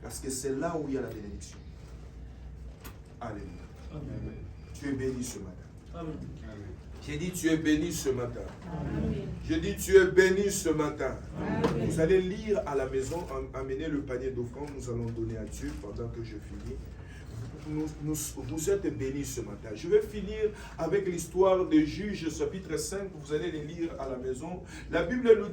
Parce que c'est là où il y a la bénédiction. Alléluia.
Amen.
Tu es béni ce matin.
Amen.
J'ai dit tu es béni ce matin.
Amen.
J'ai dit tu es béni ce matin.
Amen.
Vous allez lire à la maison, amener le panier d'offrande, nous allons donner à Dieu pendant que je finis. Vous êtes bénis ce matin. Je vais finir avec l'histoire de Juges chapitre 5. Vous allez les lire à la maison. La Bible nous